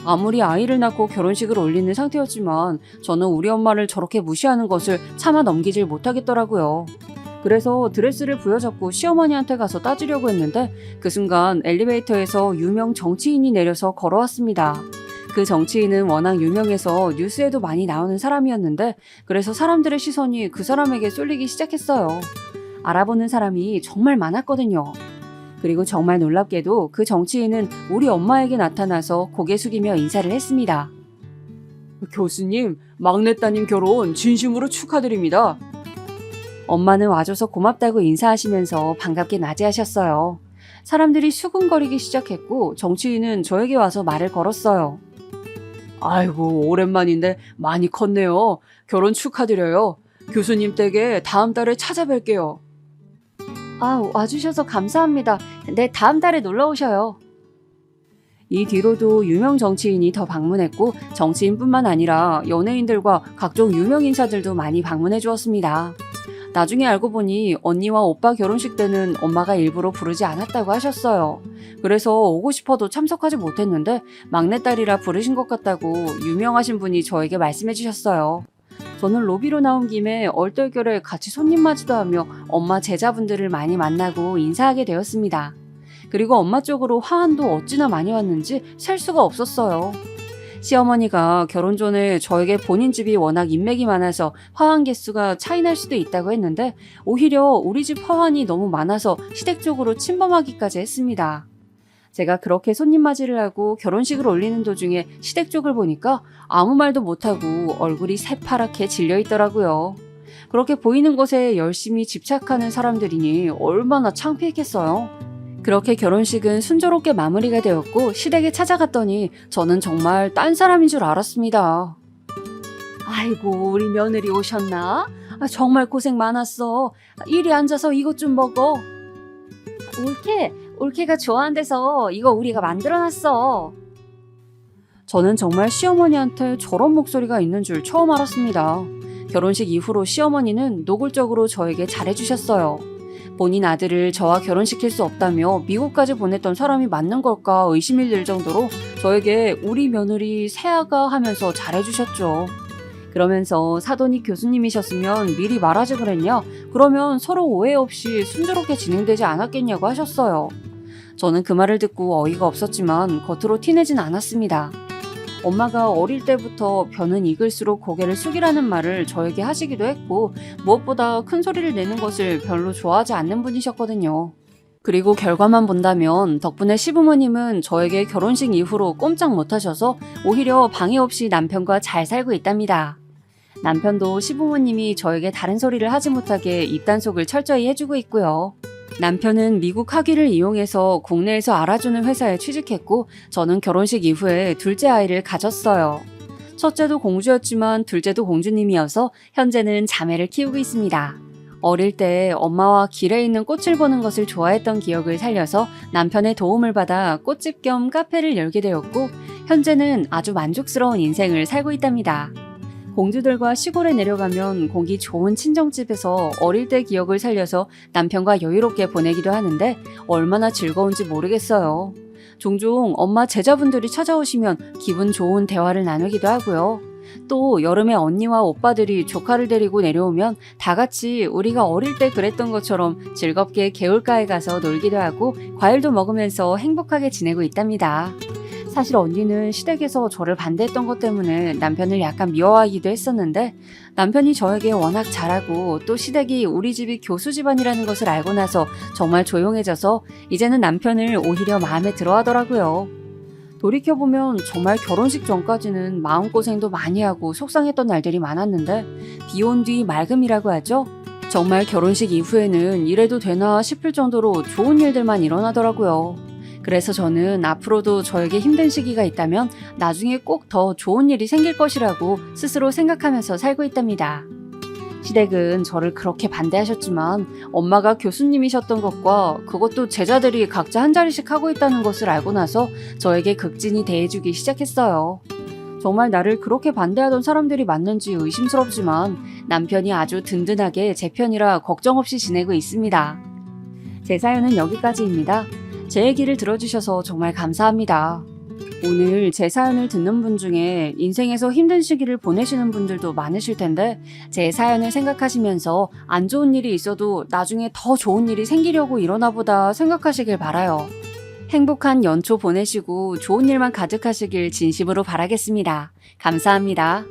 아무리 아이를 낳고 결혼식을 올리는 상태였지만 저는 우리 엄마를 저렇게 무시하는 것을 차마 넘기질 못하겠더라고요. 그래서 드레스를 부여잡고 시어머니한테 가서 따지려고 했는데 그 순간 엘리베이터에서 유명 정치인이 내려서 걸어왔습니다. 그 정치인은 워낙 유명해서 뉴스에도 많이 나오는 사람이었는데 그래서 사람들의 시선이 그 사람에게 쏠리기 시작했어요. 알아보는 사람이 정말 많았거든요. 그리고 정말 놀랍게도 그 정치인은 우리 엄마에게 나타나서 고개 숙이며 인사를 했습니다. 교수님, 막내 따님 결혼 진심으로 축하드립니다. 엄마는 와줘서 고맙다고 인사하시면서 반갑게 맞이하셨어요. 사람들이 수군거리기 시작했고 정치인은 저에게 와서 말을 걸었어요. 아이고 오랜만인데 많이 컸네요. 결혼 축하드려요. 교수님 댁에 다음 달에 찾아뵐게요. 아, 와주셔서 감사합니다. 네, 다음 달에 놀러 오셔요. 이 뒤로도 유명 정치인이 더 방문했고 정치인뿐만 아니라 연예인들과 각종 유명 인사들도 많이 방문해 주었습니다. 나중에 알고 보니 언니와 오빠 결혼식 때는 엄마가 일부러 부르지 않았다고 하셨어요. 그래서 오고 싶어도 참석하지 못했는데 막내딸이라 부르신 것 같다고 유명하신 분이 저에게 말씀해 주셨어요. 저는 로비로 나온 김에 얼떨결에 같이 손님 맞이도 하며 엄마 제자분들을 많이 만나고 인사하게 되었습니다. 그리고 엄마 쪽으로 화환도 어찌나 많이 왔는지 셀 수가 없었어요. 시어머니가 결혼 전에 저에게 본인 집이 워낙 인맥이 많아서 화환 개수가 차이 날 수도 있다고 했는데 오히려 우리 집 화환이 너무 많아서 시댁 쪽으로 침범하기까지 했습니다. 제가 그렇게 손님 맞이를 하고 결혼식을 올리는 도중에 시댁 쪽을 보니까 아무 말도 못하고 얼굴이 새파랗게 질려 있더라고요. 그렇게 보이는 것에 열심히 집착하는 사람들이니 얼마나 창피했겠어요. 그렇게 결혼식은 순조롭게 마무리가 되었고 시댁에 찾아갔더니 저는 정말 딴 사람인 줄 알았습니다. 아이고 우리 며느리 오셨나? 정말 고생 많았어. 이리 앉아서 이것 좀 먹어. 올케가 좋아한대서 이거 우리가 만들어놨어. 저는 정말 시어머니한테 저런 목소리가 있는 줄 처음 알았습니다. 결혼식 이후로 시어머니는 노골적으로 저에게 잘해주셨어요. 본인 아들을 저와 결혼시킬 수 없다며 미국까지 보냈던 사람이 맞는 걸까 의심이 들 정도로 저에게 우리 며느리 새아가 하면서 잘해주셨죠. 그러면서 사돈이 교수님이셨으면 미리 말하지 그랬냐? 그러면 서로 오해 없이 순조롭게 진행되지 않았겠냐고 하셨어요. 저는 그 말을 듣고 어이가 없었지만 겉으로 티내진 않았습니다. 엄마가 어릴 때부터 벼는 익을수록 고개를 숙이라는 말을 저에게 하시기도 했고 무엇보다 큰 소리를 내는 것을 별로 좋아하지 않는 분이셨거든요. 그리고 결과만 본다면 덕분에 시부모님은 저에게 결혼식 이후로 꼼짝 못하셔서 오히려 방해 없이 남편과 잘 살고 있답니다. 남편도 시부모님이 저에게 다른 소리를 하지 못하게 입단속을 철저히 해주고 있고요. 남편은 미국 학위를 이용해서 국내에서 알아주는 회사에 취직했고 저는 결혼식 이후에 둘째 아이를 가졌어요. 첫째도 공주였지만 둘째도 공주님이어서 현재는 자매를 키우고 있습니다. 어릴 때 엄마와 길에 있는 꽃을 보는 것을 좋아했던 기억을 살려서 남편의 도움을 받아 꽃집 겸 카페를 열게 되었고 현재는 아주 만족스러운 인생을 살고 있답니다. 공주들과 시골에 내려가면 공기 좋은 친정집에서 어릴 때 기억을 살려서 남편과 여유롭게 보내기도 하는데 얼마나 즐거운지 모르겠어요. 종종 엄마 제자분들이 찾아오시면 기분 좋은 대화를 나누기도 하고요. 또 여름에 언니와 오빠들이 조카를 데리고 내려오면 다 같이 우리가 어릴 때 그랬던 것처럼 즐겁게 개울가에 가서 놀기도 하고 과일도 먹으면서 행복하게 지내고 있답니다. 사실 언니는 시댁에서 저를 반대했던 것 때문에 남편을 약간 미워하기도 했었는데 남편이 저에게 워낙 잘하고 또 시댁이 우리 집이 교수 집안이라는 것을 알고 나서 정말 조용해져서 이제는 남편을 오히려 마음에 들어 하더라고요. 돌이켜보면 정말 결혼식 전까지는 마음고생도 많이 하고 속상했던 날들이 많았는데 비온 뒤 맑음이라고 하죠? 정말 결혼식 이후에는 이래도 되나 싶을 정도로 좋은 일들만 일어나더라고요. 그래서 저는 앞으로도 저에게 힘든 시기가 있다면 나중에 꼭 더 좋은 일이 생길 것이라고 스스로 생각하면서 살고 있답니다. 시댁은 저를 그렇게 반대하셨지만 엄마가 교수님이셨던 것과 그것도 제자들이 각자 한 자리씩 하고 있다는 것을 알고 나서 저에게 극진히 대해주기 시작했어요. 정말 나를 그렇게 반대하던 사람들이 맞는지 의심스럽지만 남편이 아주 든든하게 제 편이라 걱정 없이 지내고 있습니다. 제 사연은 여기까지입니다. 제 얘기를 들어주셔서 정말 감사합니다. 오늘 제 사연을 듣는 분 중에 인생에서 힘든 시기를 보내시는 분들도 많으실 텐데 제 사연을 생각하시면서 안 좋은 일이 있어도 나중에 더 좋은 일이 생기려고 이러나 보다 생각하시길 바라요. 행복한 연초 보내시고 좋은 일만 가득하시길 진심으로 바라겠습니다. 감사합니다.